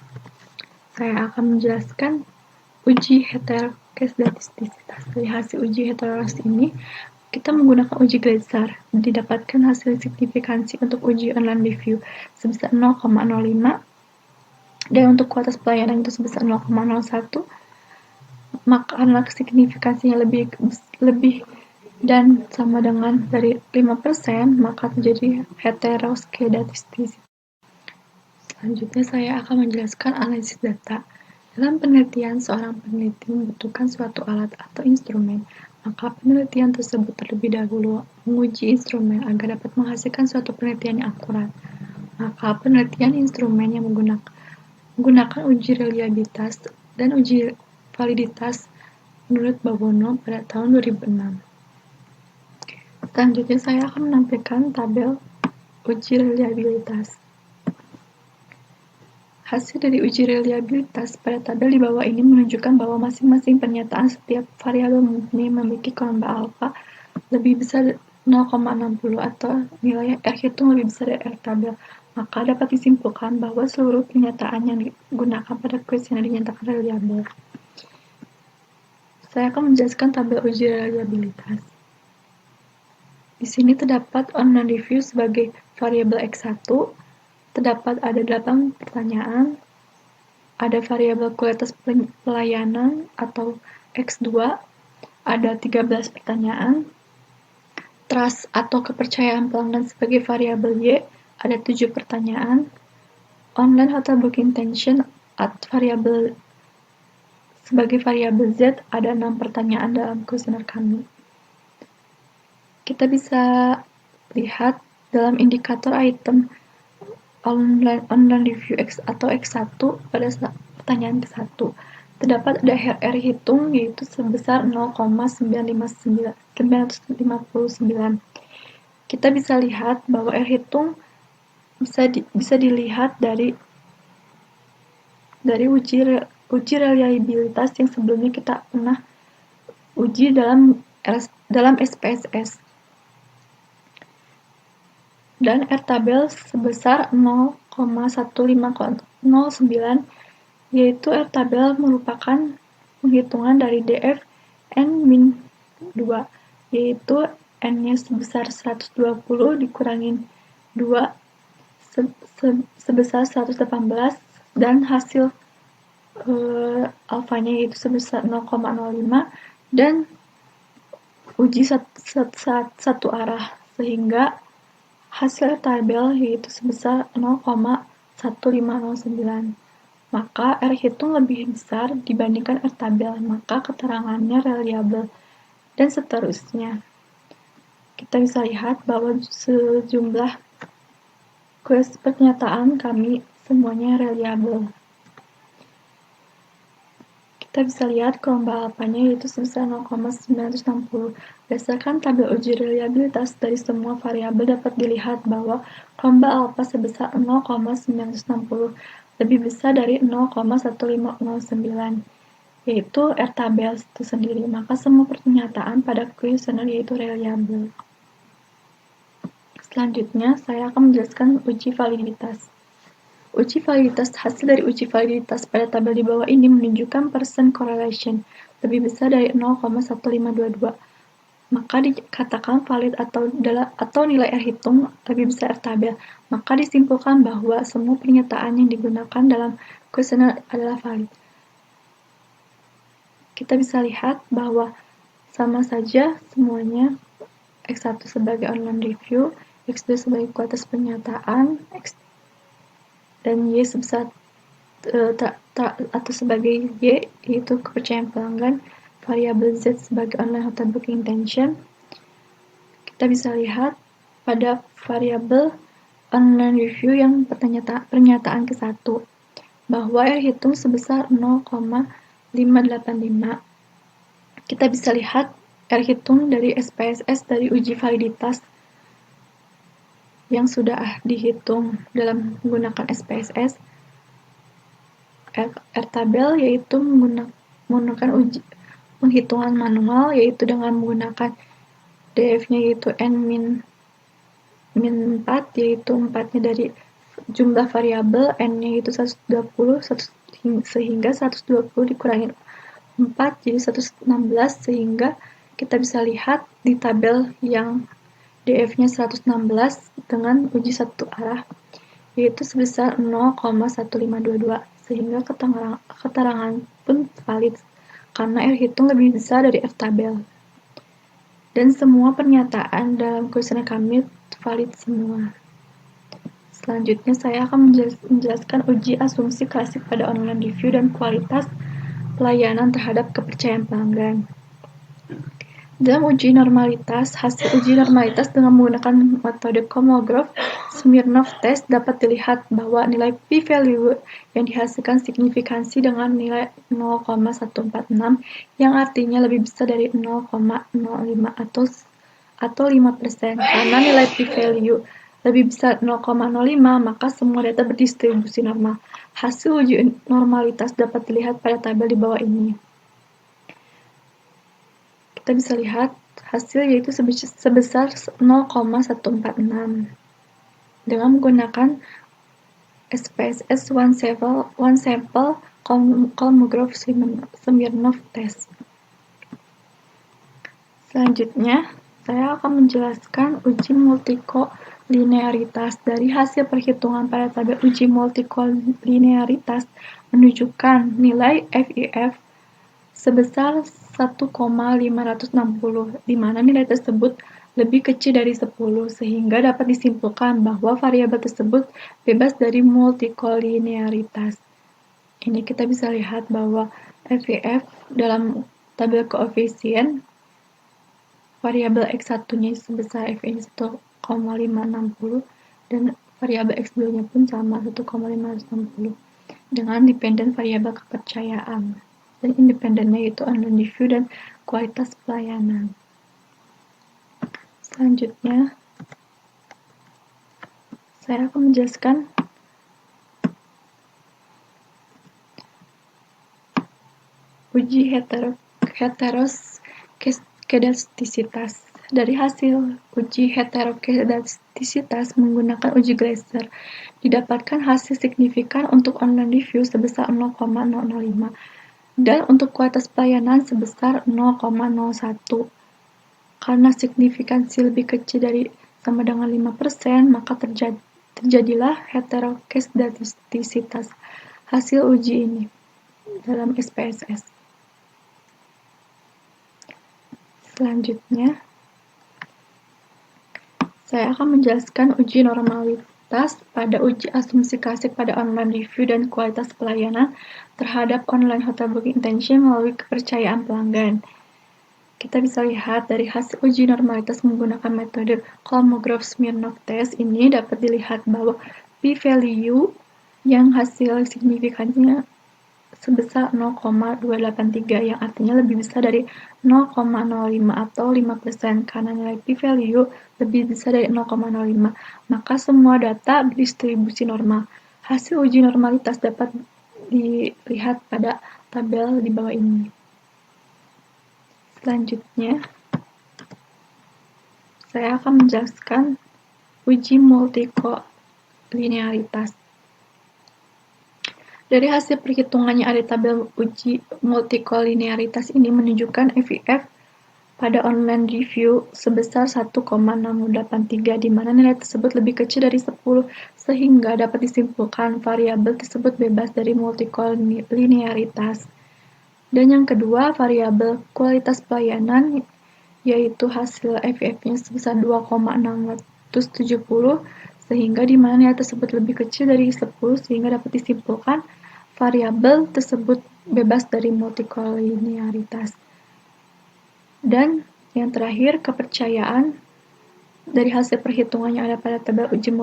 saya akan menjelaskan uji heteroskedastisitas. Dari hasil uji heterosis ini, kita menggunakan uji Gleiser. Didapatkan hasil signifikansi untuk uji online review sebesar 0,05 dan untuk kualitas pelayanan itu sebesar 0,01. Maka karena signifikansinya lebih dan sama dengan dari 5%, maka terjadi heteroskedastisitas. Selanjutnya saya akan menjelaskan analisis data. Dalam penelitian, seorang peneliti membutuhkan suatu alat atau instrumen, maka penelitian tersebut terlebih dahulu menguji instrumen agar dapat menghasilkan suatu penelitian yang akurat. Maka penelitian instrumen yang menggunakan uji reliabilitas dan uji validitas menurut Babono pada tahun 2006. Selanjutnya saya akan menampilkan tabel uji reliabilitas. Hasil dari uji reliabilitas pada tabel di bawah ini menunjukkan bahwa masing-masing pernyataan setiap variabel murni memiliki kelompok alfa lebih besar 0,60 atau nilai R hitung lebih besar dari R tabel. Maka dapat disimpulkan bahwa seluruh pernyataan yang digunakan pada kuesioner dinyatakan reliabel. Saya akan menjelaskan tabel uji reliabilitas. Di sini terdapat online review sebagai variabel X1, terdapat ada 8 pertanyaan, ada variabel kualitas pelayanan atau X2, ada 13 pertanyaan, trust atau kepercayaan pelanggan sebagai variabel Y, ada 7 pertanyaan, online hotel booking tension variabel sebagai variabel Z, ada 6 pertanyaan dalam kuesioner kami. Kita bisa lihat dalam indikator item online review X atau X1 pada pertanyaan ke-1. Terdapat ada R hitung yaitu sebesar 0,959. Kita bisa lihat bahwa R hitung bisa dilihat dari uji reliabilitas yang sebelumnya kita pernah uji dalam SPSS. Dan R tabel sebesar 0,1509, yaitu R tabel merupakan penghitungan dari DF N-2, yaitu N-nya sebesar 120 dikurangin 2 sebesar 118 dan hasil alfanya yaitu sebesar 0,05 dan uji satu arah, sehingga Hasil tabel yaitu sebesar 0,1509. Maka R hitung lebih besar dibandingkan R tabel, maka keterangannya reliabel, dan seterusnya. Kita bisa lihat bahwa sejumlah pernyataan kami semuanya reliabel. Kita bisa lihat gelombang alfanya yaitu sebesar 0,960. Berdasarkan tabel uji reliabilitas dari semua variabel dapat dilihat bahwa gelombang alfa sebesar 0,960 lebih besar dari 0,1509, yaitu R tabel itu sendiri. Maka semua pernyataan pada kuesioner yaitu reliabel. Selanjutnya, saya akan menjelaskan uji validitas. Hasil dari uji validitas pada tabel di bawah ini menunjukkan percent correlation lebih besar dari 0,1522. Maka dikatakan valid atau nilai R hitung lebih besar R tabel. Maka disimpulkan bahwa semua pernyataan yang digunakan dalam kuesioner adalah valid. Kita bisa lihat bahwa sama saja semuanya. X1 sebagai online review, X2 sebagai kualitas pernyataan, dan Y sebesar atau sebagai Y yaitu kepercayaan pelanggan, variabel Z sebagai online hotel booking intention. Kita bisa lihat pada variabel online review yang pernyataan ke-1 bahwa R hitung sebesar 0,585. Kita bisa lihat R hitung dari SPSS dari uji validitas yang sudah dihitung dalam menggunakan SPSS. R tabel yaitu menggunakan penghitungan manual yaitu dengan menggunakan DF-nya yaitu N-4 yaitu 4-nya dari jumlah variabel, N-nya yaitu 120 sehingga 120 dikurangi 4 jadi 116 sehingga kita bisa lihat di tabel yang DF-nya 116 dengan uji satu arah yaitu sebesar 0,1522 sehingga keterangan pun valid karena R hitung lebih besar dari R tabel. Dan semua pernyataan dalam kuesioner kami valid semua. Selanjutnya saya akan menjelaskan uji asumsi klasik pada online review dan kualitas pelayanan terhadap kepercayaan pelanggan. Dalam uji normalitas, hasil uji normalitas dengan menggunakan metode Kolmogorov Smirnov test dapat dilihat bahwa nilai p-value yang dihasilkan signifikansi dengan nilai 0,146 yang artinya lebih besar dari 0,05 atau 5%. Karena nilai p-value lebih besar 0,05 maka semua data berdistribusi normal. Hasil uji normalitas dapat dilihat pada tabel di bawah ini. Kita bisa lihat hasil yaitu sebesar 0,146 dengan menggunakan SPSS one sample Kolmogorov Smirnov test. Selanjutnya, saya akan menjelaskan uji multikolinearitas. Dari hasil perhitungan pada tabel uji multikolinearitas menunjukkan nilai FIF sebesar 1,560, di mana nilai tersebut lebih kecil dari 10, sehingga dapat disimpulkan bahwa variabel tersebut bebas dari multikolinearitas. Ini kita bisa lihat bahwa FIF dalam tabel koefisien variabel X1-nya sebesar FI 1,560 dan variabel X2-nya pun sama 1,560 dengan dependen variabel kepercayaan. Dan independennya yaitu online review dan kualitas pelayanan. Selanjutnya, saya akan menjelaskan uji heterokedastisitas. Dari hasil uji heterokedastisitas menggunakan uji Gleiser, didapatkan hasil signifikan untuk online review sebesar 0,005. Dan untuk kualitas pelayanan sebesar 0,01. Karena signifikansi lebih kecil dari sama dengan 5%, maka terjadilah heterokedastisitas hasil uji ini dalam SPSS. Selanjutnya, Saya akan menjelaskan uji normalitas pada uji asumsi klasik pada online review dan kualitas pelayanan terhadap online hotel booking intention melalui kepercayaan pelanggan. Kita bisa lihat dari hasil uji normalitas menggunakan metode Kolmogorov-Smirnov test ini dapat dilihat bahwa p-value yang hasil signifikannya sebesar 0,283 yang artinya lebih besar dari 0,05 atau 5% karena nilai p-value lebih besar dari 0,05 maka semua data berdistribusi normal. Hasil uji normalitas dapat dilihat pada tabel di bawah ini. Selanjutnya, saya akan menjelaskan uji multikolinearitas. Dari hasil perhitungannya ada tabel uji multikolinearitas ini menunjukkan FIF pada online review sebesar 1,683 di mana nilai tersebut lebih kecil dari 10 sehingga dapat disimpulkan variabel tersebut bebas dari multikolinearitas. Dan yang kedua, variabel kualitas pelayanan yaitu hasil FIF-nya sebesar 2,670 sehingga di mana nilai tersebut lebih kecil dari 10 sehingga dapat disimpulkan variabel tersebut bebas dari multikolinearitas. Dan yang terakhir, kepercayaan dari hasil perhitungannya ada pada tabel uji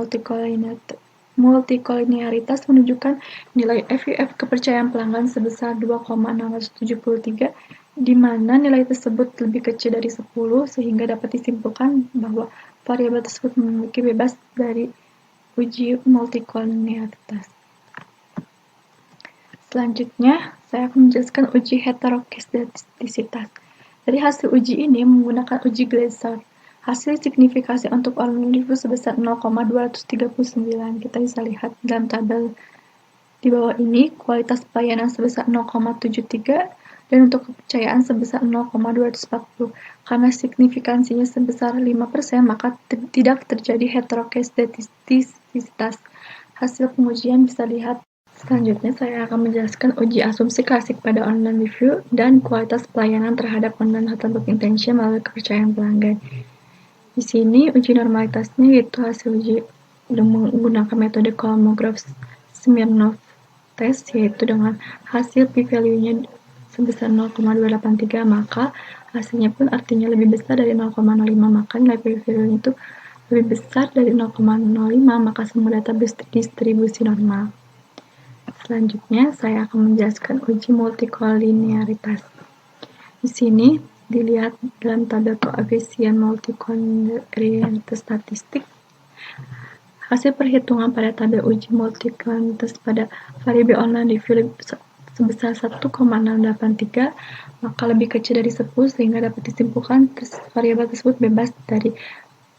multikolinearitas menunjukkan nilai FIF kepercayaan pelanggan sebesar 2,673 di mana nilai tersebut lebih kecil dari 10 sehingga dapat disimpulkan bahwa variabel tersebut memiliki bebas dari uji multikolinearitas. Selanjutnya, saya akan menjelaskan uji heteroskedastisitas. Dari hasil uji ini menggunakan uji Gleiser. Hasil signifikasi untuk online review sebesar 0,239. Kita bisa lihat dalam tabel di bawah ini, kualitas pelayanan sebesar 0,73 dan untuk kepercayaan sebesar 0,240. Karena signifikansinya sebesar 5%, maka tidak terjadi heteroskedastisitas. Hasil pengujian bisa lihat. Selanjutnya, saya akan menjelaskan uji asumsi klasik pada online review dan kualitas pelayanan terhadap online hotel booking intention melalui kepercayaan pelanggan. Di sini, uji normalitasnya yaitu hasil uji menggunakan metode Kolmogorov-Smirnov test, yaitu dengan hasil p-value-nya sebesar 0,283, maka hasilnya pun artinya lebih besar dari 0,05, maka nilai p-value itu lebih besar dari 0,05, maka semua data berdistribusi normal. Selanjutnya, saya akan menjelaskan uji multikolinearitas. Di sini dilihat dalam tabel koefisien multikolinearitas statistik. Hasil perhitungan pada tabel uji multikolinearitas pada variabel online review sebesar 1,683, maka lebih kecil dari 10 sehingga dapat disimpulkan variabel tersebut bebas dari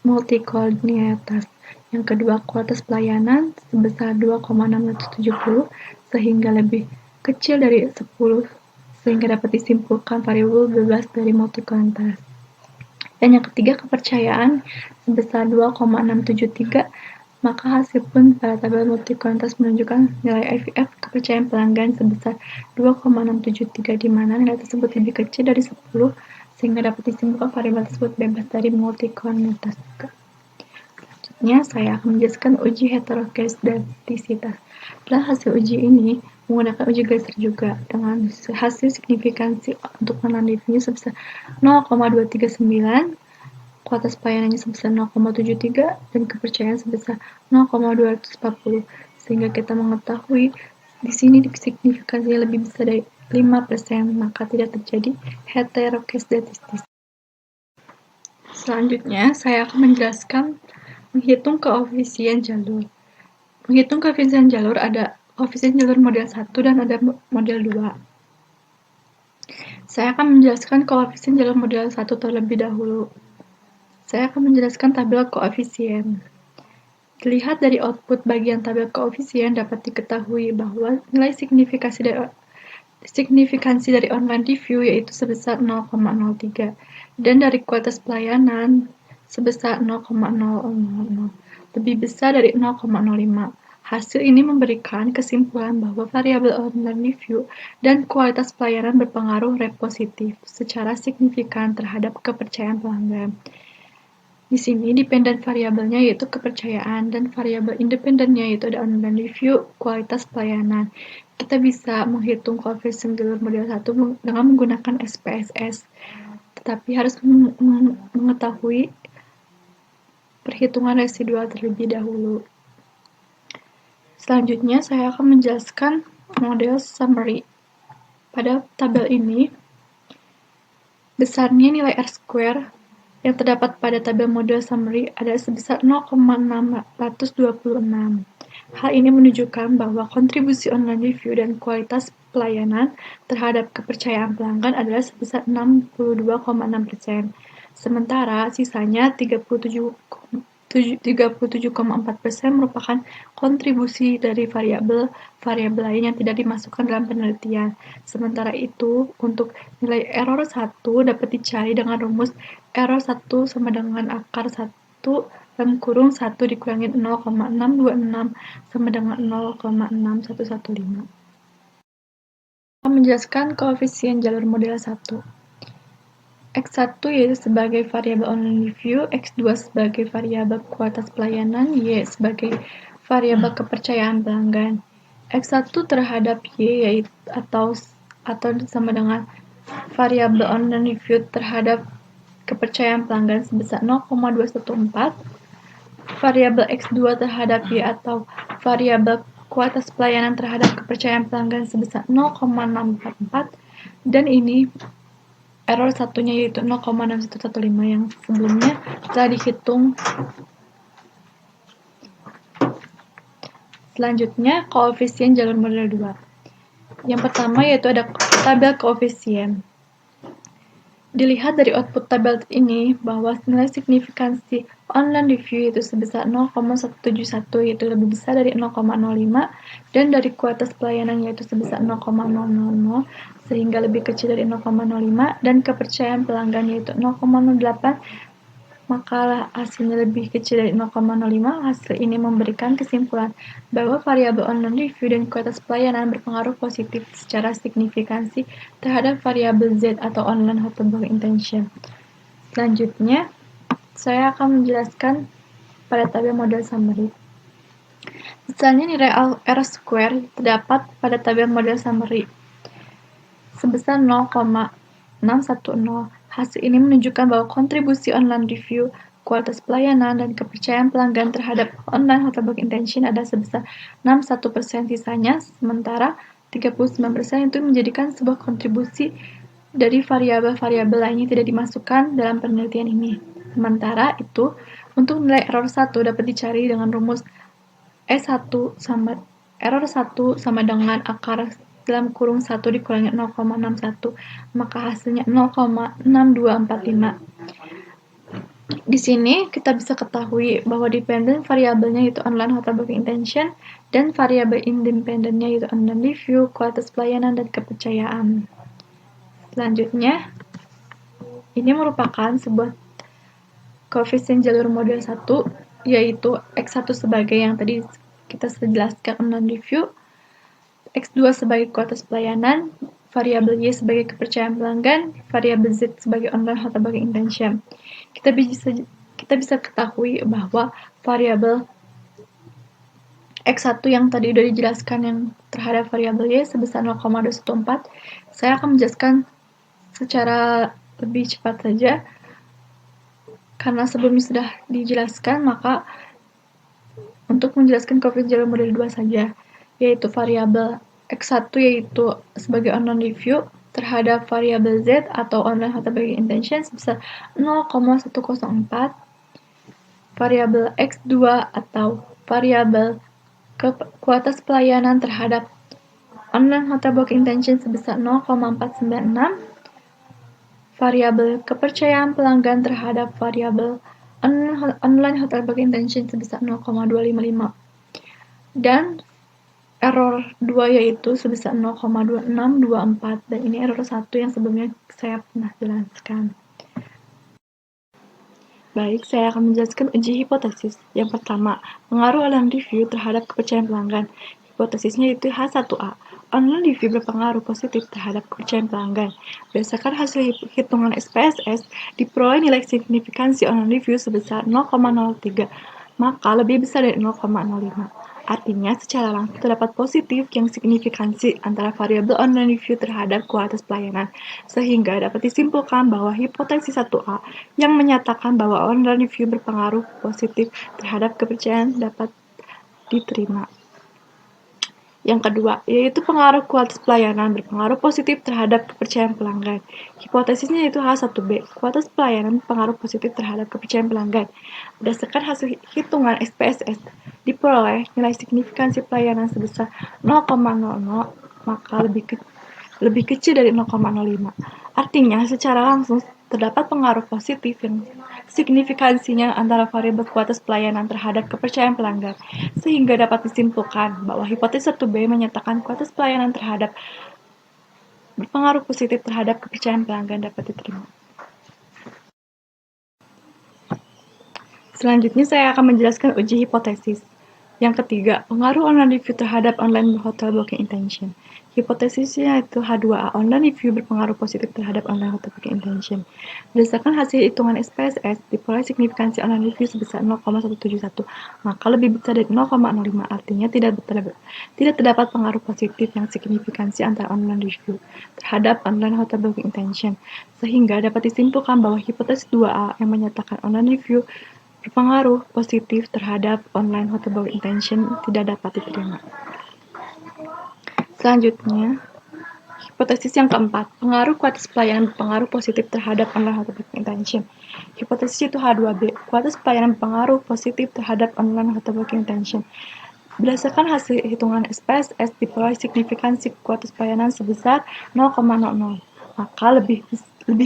multikolinearitas. Yang kedua, kualitas pelayanan sebesar 2,670 sehingga lebih kecil dari 10 sehingga dapat disimpulkan variabel bebas dari multikolinearitas. Dan yang ketiga, kepercayaan sebesar 2,673, maka hasil pun pada tabel multikolinearitas menunjukkan nilai FIF kepercayaan pelanggan sebesar 2,673 di mana nilai tersebut lebih kecil dari 10 sehingga dapat disimpulkan variabel tersebut bebas dari multikolinearitas juga. Selanjutnya, saya akan menjelaskan uji heteroskedastisitas. Dalam hasil uji ini menggunakan uji Gleiser juga dengan hasil signifikansi untuk online review sebesar 0,239, kualitas pelayanannya sebesar 0,73 dan kepercayaan sebesar 0,240 sehingga kita mengetahui di sini signifikansinya lebih besar dari 5%, maka tidak terjadi heteroskedastisitas. Selanjutnya, saya akan menjelaskan menghitung koefisien jalur. Menghitung koefisien jalur ada koefisien jalur model 1 dan ada model 2. Saya akan menjelaskan koefisien jalur model 1 terlebih dahulu. Saya akan menjelaskan tabel koefisien. Dilihat dari output bagian tabel koefisien dapat diketahui bahwa nilai signifikansi dari online review yaitu sebesar 0,03 dan dari kualitas pelayanan sebesar 0,000, lebih besar dari 0,05. Hasil ini memberikan kesimpulan bahwa variabel online review dan kualitas pelayanan berpengaruh positif secara signifikan terhadap kepercayaan pelanggan. Di sini dependent variabelnya yaitu kepercayaan dan variabel independennya yaitu ada online review, kualitas pelayanan. Kita bisa menghitung koefisien jalur model 1 dengan menggunakan SPSS, tetapi harus mengetahui perhitungan residual terlebih dahulu. Selanjutnya saya akan menjelaskan model summary. Pada tabel ini, besarnya nilai R-square yang terdapat pada tabel model summary adalah sebesar 0,626. Hal ini menunjukkan bahwa kontribusi online review dan kualitas pelayanan terhadap kepercayaan pelanggan adalah sebesar 62,6%. Sementara sisanya 37,4% merupakan kontribusi dari variabel lain yang tidak dimasukkan dalam penelitian. Sementara itu, untuk nilai error 1 dapat dicari dengan rumus error 1 sama dengan akar 1 dalam kurung 1 dikurangi 0,626 sama dengan 0,6115. Akan menjelaskan koefisien jalur model 1. X1 yaitu sebagai variabel online review, X2 sebagai variabel kualitas pelayanan, Y sebagai variabel kepercayaan pelanggan. X1 terhadap Y yaitu atau sama dengan variabel online review terhadap kepercayaan pelanggan sebesar 0,214, variabel X2 terhadap Y atau variabel kualitas pelayanan terhadap kepercayaan pelanggan sebesar 0,644, dan ini error satunya yaitu 0,6115 yang sebelumnya telah dihitung. Selanjutnya, koefisien jalur model 2. Yang pertama yaitu ada tabel koefisien. Dilihat dari output tabel ini bahwa nilai signifikansi online review itu sebesar 0,171 yaitu lebih besar dari 0,05, dan dari kualitas pelayanan yaitu sebesar 0,000 sehingga lebih kecil dari 0,05, dan kepercayaan pelanggan yaitu 0,08 maka hasilnya lebih kecil dari 0,05. Hasil ini memberikan kesimpulan bahwa variabel online review dan kualitas pelayanan berpengaruh positif secara signifikansi terhadap variabel Z atau online hotel booking intention. Selanjutnya, saya akan menjelaskan pada tabel model summary. Misalnya nilai R-square terdapat pada tabel model summary sebesar 0,610. Hasil ini menunjukkan bahwa kontribusi online review, kualitas pelayanan, dan kepercayaan pelanggan terhadap online hotel booking intention ada sebesar 61% sisanya, sementara 39% itu menjadikan sebuah kontribusi dari variabel-variabel lainnya tidak dimasukkan dalam penelitian ini. Sementara itu, untuk nilai error 1 dapat dicari dengan rumus E1 sama error 1 sama dengan akar dalam kurung 1 dikurangi 0,61, maka hasilnya 0,6245. Di sini kita bisa ketahui bahwa dependent variabelnya yaitu online hotel booking intention dan variabel independennya yaitu online review, kualitas pelayanan, dan kepercayaan. Selanjutnya, ini merupakan sebuah koefisien jalur model 1 yaitu X1 sebagai yang tadi kita sudah jelaskan online review, X2 sebagai kualitas pelayanan, variabel Y sebagai kepercayaan pelanggan, variabel Z sebagai online hotel booking intention. Kita bisa ketahui bahwa variabel X1 yang tadi sudah dijelaskan yang terhadap variabel Y sebesar 0,214. Saya akan menjelaskan secara lebih cepat saja karena sebelumnya sudah dijelaskan, maka untuk menjelaskan koefisien jalur model 2 saja, yaitu variabel X1 yaitu sebagai online review terhadap variabel Z atau online hotel booking intention sebesar 0,104, variabel X2 atau variabel kualitas pelayanan terhadap online hotel booking intention sebesar 0,496, variabel kepercayaan pelanggan terhadap variabel online hotel booking intention sebesar 0,255, dan error 2 yaitu sebesar 0,2624, dan ini error 1 yang sebelumnya saya pernah jelaskan. Baik, saya akan menjelaskan uji hipotesis. Yang pertama, pengaruh online review terhadap kepercayaan pelanggan. Hipotesisnya yaitu H1A. online review berpengaruh positif terhadap kepercayaan pelanggan. Berdasarkan hasil hitungan SPSS, diperoleh nilai signifikansi online review sebesar 0,03, maka lebih besar dari 0,05. Artinya, secara langsung terdapat positif yang signifikansi antara variabel online review terhadap kualitas pelayanan, sehingga dapat disimpulkan bahwa hipotesis 1A yang menyatakan bahwa online review berpengaruh positif terhadap kepercayaan dapat diterima. Yang kedua, yaitu pengaruh kualitas pelayanan berpengaruh positif terhadap kepercayaan pelanggan. Hipotesisnya yaitu H1B, kualitas pelayanan berpengaruh positif terhadap kepercayaan pelanggan. Berdasarkan hasil hitungan SPSS, diperoleh nilai signifikansi pelayanan sebesar 0,00, maka lebih kecil dari 0,05. Artinya, secara langsung terdapat pengaruh positif yang signifikansinya antara variabel kualitas pelayanan terhadap kepercayaan pelanggan, sehingga dapat disimpulkan bahwa hipotesis 1B menyatakan kualitas pelayanan terhadap berpengaruh positif terhadap kepercayaan pelanggan dapat diterima. Selanjutnya saya akan menjelaskan uji hipotesis. Yang ketiga, pengaruh online review terhadap online hotel booking intention. Hipotesisnya itu H2A, online review berpengaruh positif terhadap online hotel booking intention. Berdasarkan hasil hitungan SPSS, diperoleh signifikansi online review sebesar 0,171, maka lebih besar dari 0,05, artinya tidak terdapat pengaruh positif yang signifikansi antara online review terhadap online hotel booking intention, sehingga dapat disimpulkan bahwa hipotesis 2A yang menyatakan online review berpengaruh positif terhadap online hotel booking intention tidak dapat diterima. Selanjutnya, hipotesis yang keempat, pengaruh kualitas pelayanan berpengaruh positif terhadap online hotel booking intention. Hipotesis itu H2B, kualitas pelayanan berpengaruh positif terhadap online hotel booking intention. Berdasarkan hasil hitungan SPSS, diperoleh signifikansi kualitas pelayanan sebesar 0,00, maka lebih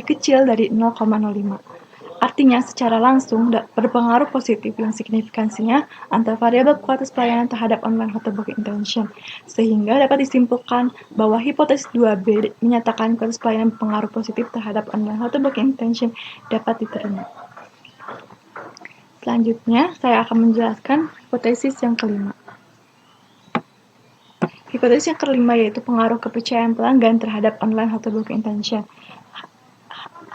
kecil dari 0,05. Artinya, secara langsung berpengaruh positif yang signifikansinya antara variabel kualitas pelayanan terhadap online hotel booking intention, sehingga dapat disimpulkan bahwa hipotesis 2B menyatakan kualitas pelayanan berpengaruh positif terhadap online hotel booking intention dapat diterima. Selanjutnya, saya akan menjelaskan hipotesis yang kelima. Hipotesis yang kelima yaitu pengaruh kepercayaan pelanggan terhadap online hotel booking intention.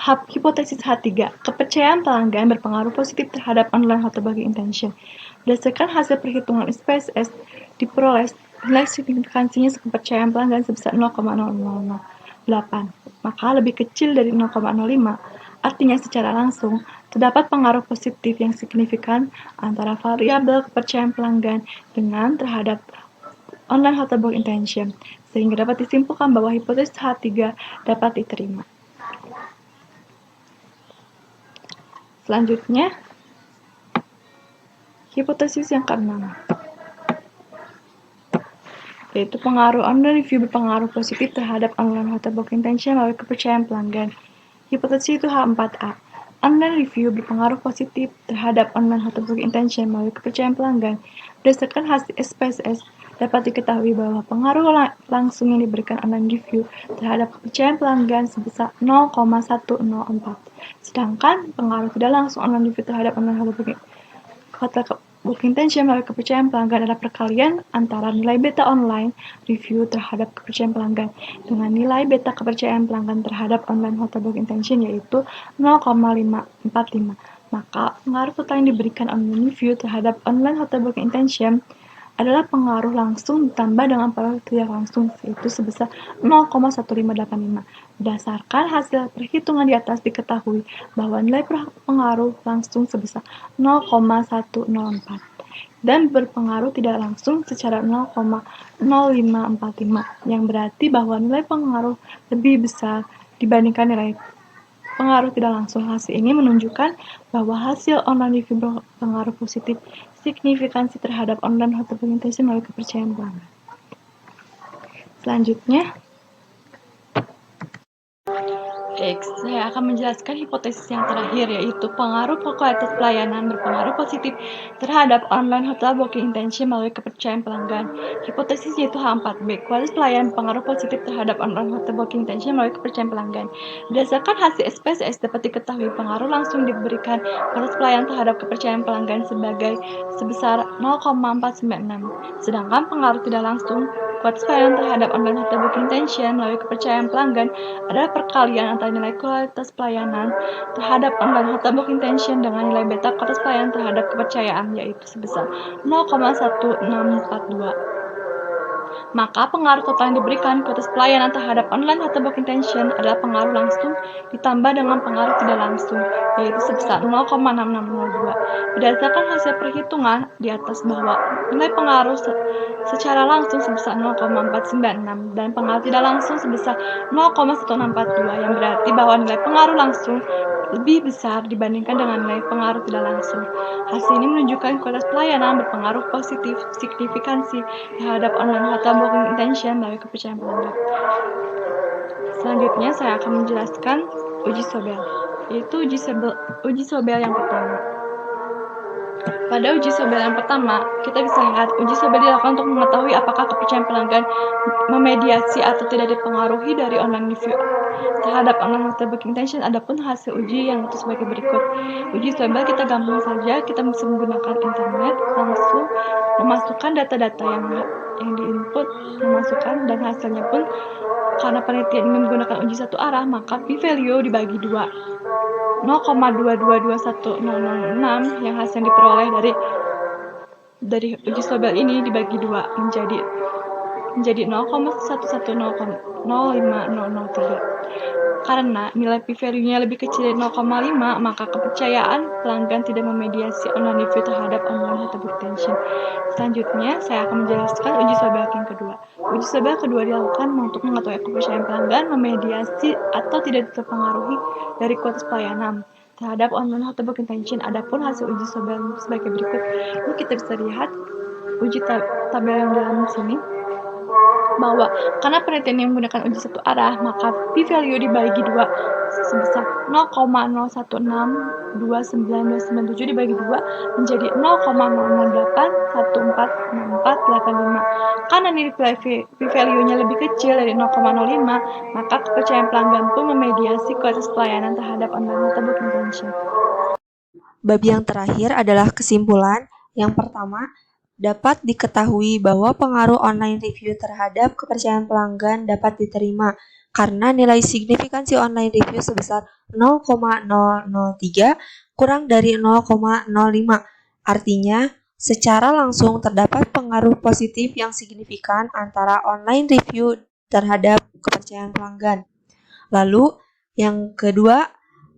Hipotesis H3, kepercayaan pelanggan berpengaruh positif terhadap online hotel booking intention. Berdasarkan hasil perhitungan SPSS, diperoleh nilai signifikansinya kepercayaan pelanggan sebesar 0,0008, maka lebih kecil dari 0,05. Artinya secara langsung, terdapat pengaruh positif yang signifikan antara variabel kepercayaan pelanggan dengan terhadap online hotel booking intention, sehingga dapat disimpulkan bahwa hipotesis H3 dapat diterima. Selanjutnya, hipotesis yang keenam, yaitu pengaruh online review berpengaruh positif terhadap online hotel booking intention melalui kepercayaan pelanggan. Hipotesis itu H4A, online review berpengaruh positif terhadap online hotel booking intention melalui kepercayaan pelanggan. Berdasarkan hasil SPSS, dapat diketahui bahwa pengaruh langsung yang diberikan online review terhadap kepercayaan pelanggan sebesar 0,104. Sedangkan pengaruh tidak langsung online review terhadap online hotel booking intention melalui kepercayaan pelanggan adalah perkalian antara nilai beta online review terhadap kepercayaan pelanggan dengan nilai beta kepercayaan pelanggan terhadap online hotel booking intention, yaitu 0,545. Maka pengaruh total yang diberikan online review terhadap online hotel booking intention adalah pengaruh langsung ditambah dengan pengaruh tidak langsung, yaitu sebesar 0,1585. Berdasarkan hasil perhitungan di atas diketahui bahwa nilai pengaruh langsung sebesar 0,104 dan berpengaruh tidak langsung secara 0,0545, yang berarti bahwa nilai pengaruh lebih besar dibandingkan nilai pengaruh tidak langsung. Hasil ini menunjukkan bahwa hasil online review berpengaruh positif signifikansi terhadap online hotel booking intention melalui kepercayaan pelanggan. Selanjutnya, saya akan menjelaskan hipotesis yang terakhir, yaitu pengaruh kualitas pelayanan berpengaruh positif terhadap online hotel booking intention melalui kepercayaan pelanggan. Hipotesis yaitu H4B, kualitas pelayanan berpengaruh positif terhadap online hotel booking intention melalui kepercayaan pelanggan. Berdasarkan hasil SPSS dapat diketahui pengaruh langsung diberikan kualitas pelayanan terhadap kepercayaan pelanggan sebesar 0,496, sedangkan pengaruh tidak langsung Kualitas pelayanan terhadap online hotel booking intention melalui kepercayaan pelanggan adalah perkalian antara nilai kualitas pelayanan terhadap online hotel booking intention dengan nilai beta kualitas pelayanan terhadap kepercayaan, yaitu sebesar 0,1642. Maka pengaruh total yang diberikan kualitas pelayanan terhadap online hotel booking intention adalah pengaruh langsung ditambah dengan pengaruh tidak langsung, yaitu sebesar 0,6602. Berdasarkan hasil perhitungan di atas bahwa nilai pengaruh secara langsung sebesar 0,496 dan pengaruh tidak langsung sebesar 0,1642, yang berarti bahwa nilai pengaruh langsung lebih besar dibandingkan dengan nilai pengaruh tidak langsung. Hasil ini menunjukkan kualitas pelayanan berpengaruh positif signifikansi terhadap online hotel booking intention melalui kepercayaan pelanggan. Selanjutnya saya akan menjelaskan uji Sobel, yaitu uji Sobel yang pertama. Pada uji Sobel yang pertama, kita bisa lihat uji Sobel dilakukan untuk mengetahui apakah kepercayaan pelanggan memediasi atau tidak dipengaruhi dari online review terhadap online hotel booking intention. Adapun hasil uji yang itu sebagai berikut. Uji Sobel kita gampang saja, kita bisa menggunakan internet, langsung memasukkan data-data yang diinput, memasukkan, dan hasilnya pun karena penelitian ini menggunakan uji satu arah, maka p-value dibagi 2. 0,22106 yang hasil yang diperoleh dari uji Sobel ini dibagi 2 menjadi 0,110,05003. Karena nilai p-value-nya lebih kecil dari 0,5, maka kepercayaan pelanggan tidak memediasi online review terhadap online hotel booking intention. Selanjutnya, saya akan menjelaskan uji Sobel yang kedua. Uji Sobel kedua dilakukan untuk mengetahui kepercayaan pelanggan memediasi atau tidak terpengaruhi dari kualitas pelayanan terhadap online hotel booking intention. Adapun hasil uji Sobel sebagai berikut. Ini kita bisa lihat uji tabel yang di dalam sini, bahwa karena penelitian yang menggunakan uji satu arah, maka p-value dibagi 2 sebesar 0,0162997 dibagi 2 menjadi 0,008146485. Karena nilai p-value-nya lebih kecil dari 0,05, maka kepercayaan pelanggan pun memediasi kualitas pelayanan terhadap online hotel booking intention. Bab yang terakhir adalah kesimpulan. Yang pertama, dapat diketahui bahwa pengaruh online review terhadap kepercayaan pelanggan dapat diterima karena nilai signifikansi online review sebesar 0,003 kurang dari 0,05. Artinya, secara langsung terdapat pengaruh positif yang signifikan antara online review terhadap kepercayaan pelanggan. Lalu, yang kedua,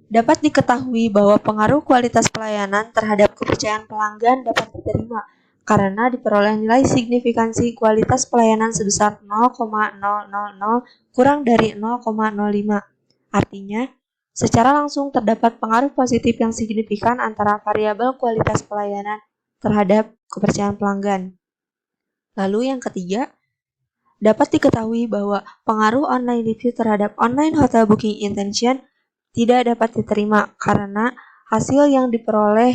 dapat diketahui bahwa pengaruh kualitas pelayanan terhadap kepercayaan pelanggan dapat diterima karena diperoleh nilai signifikansi kualitas pelayanan sebesar 0,000 kurang dari 0,05. Artinya, secara langsung terdapat pengaruh positif yang signifikan antara variabel kualitas pelayanan terhadap kepercayaan pelanggan. Lalu yang ketiga, dapat diketahui bahwa pengaruh online review terhadap online hotel booking intention tidak dapat diterima karena hasil yang diperoleh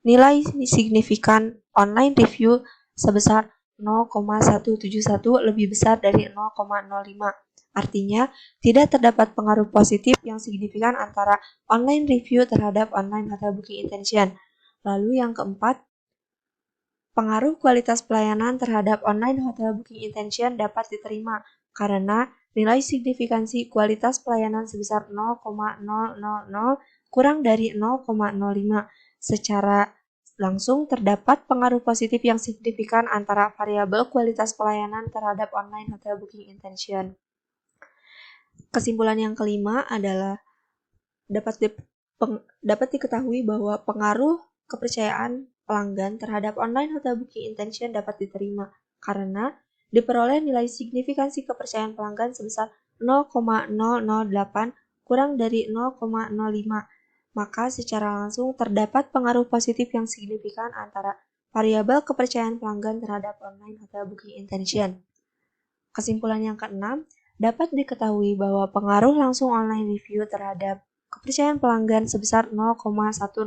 nilai signifikan online review sebesar 0,171 lebih besar dari 0,05. Artinya, tidak terdapat pengaruh positif yang signifikan antara online review terhadap online hotel booking intention. Lalu yang keempat, pengaruh kualitas pelayanan terhadap online hotel booking intention dapat diterima karena nilai signifikansi kualitas pelayanan sebesar 0,000 kurang dari 0,05. Secara langsung terdapat pengaruh positif yang signifikan antara variabel kualitas pelayanan terhadap online hotel booking intention. Kesimpulan yang kelima adalah dapat diketahui bahwa pengaruh kepercayaan pelanggan terhadap online hotel booking intention dapat diterima karena diperoleh nilai signifikansi kepercayaan pelanggan sebesar 0,008 kurang dari 0,05. Maka secara langsung terdapat pengaruh positif yang signifikan antara variabel kepercayaan pelanggan terhadap online hotel booking intention. Kesimpulan yang keenam, dapat diketahui bahwa pengaruh langsung online review terhadap kepercayaan pelanggan sebesar 0,104,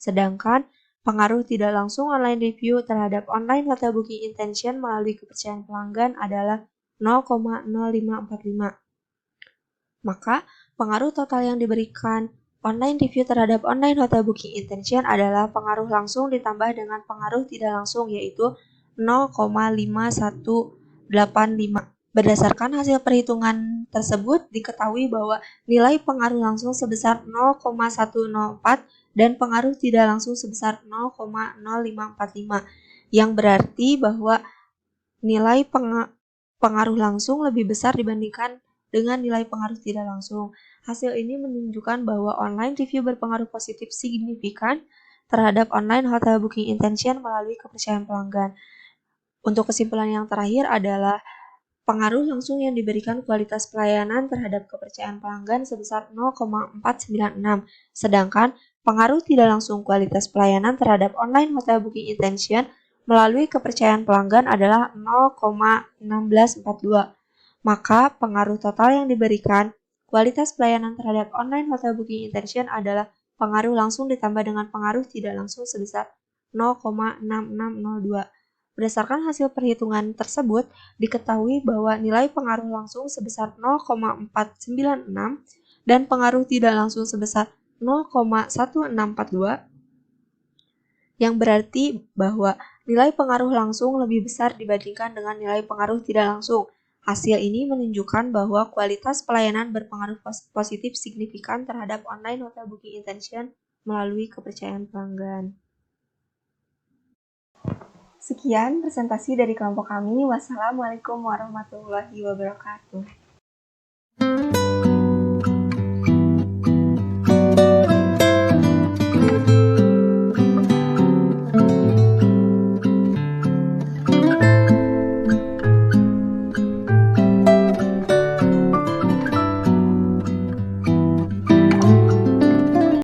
sedangkan pengaruh tidak langsung online review terhadap online hotel booking intention melalui kepercayaan pelanggan adalah 0,0545. Maka, pengaruh total yang diberikan online review terhadap online hotel booking intention adalah pengaruh langsung ditambah dengan pengaruh tidak langsung, yaitu 0,518 Berdasarkan hasil perhitungan tersebut, diketahui bahwa nilai pengaruh langsung sebesar 0,104 dan pengaruh tidak langsung sebesar 0,0545, yang berarti bahwa nilai pengaruh langsung lebih besar dibandingkan dengan nilai pengaruh tidak langsung. Hasil ini menunjukkan bahwa online review berpengaruh positif signifikan terhadap online hotel booking intention melalui kepercayaan pelanggan. Untuk kesimpulan yang terakhir adalah pengaruh langsung yang diberikan kualitas pelayanan terhadap kepercayaan pelanggan sebesar 0,496, sedangkan pengaruh tidak langsung kualitas pelayanan terhadap online hotel booking intention melalui kepercayaan pelanggan adalah 0,1642. Maka pengaruh total yang diberikan kualitas pelayanan terhadap online hotel booking intention adalah pengaruh langsung ditambah dengan pengaruh tidak langsung sebesar 0,6602. Berdasarkan hasil perhitungan tersebut, diketahui bahwa nilai pengaruh langsung sebesar 0,496 dan pengaruh tidak langsung sebesar 0,1642, yang berarti bahwa nilai pengaruh langsung lebih besar dibandingkan dengan nilai pengaruh tidak langsung. Hasil ini menunjukkan bahwa kualitas pelayanan berpengaruh positif signifikan terhadap online hotel booking intention melalui kepercayaan pelanggan. Sekian presentasi dari kelompok kami. Wassalamualaikum warahmatullahi wabarakatuh.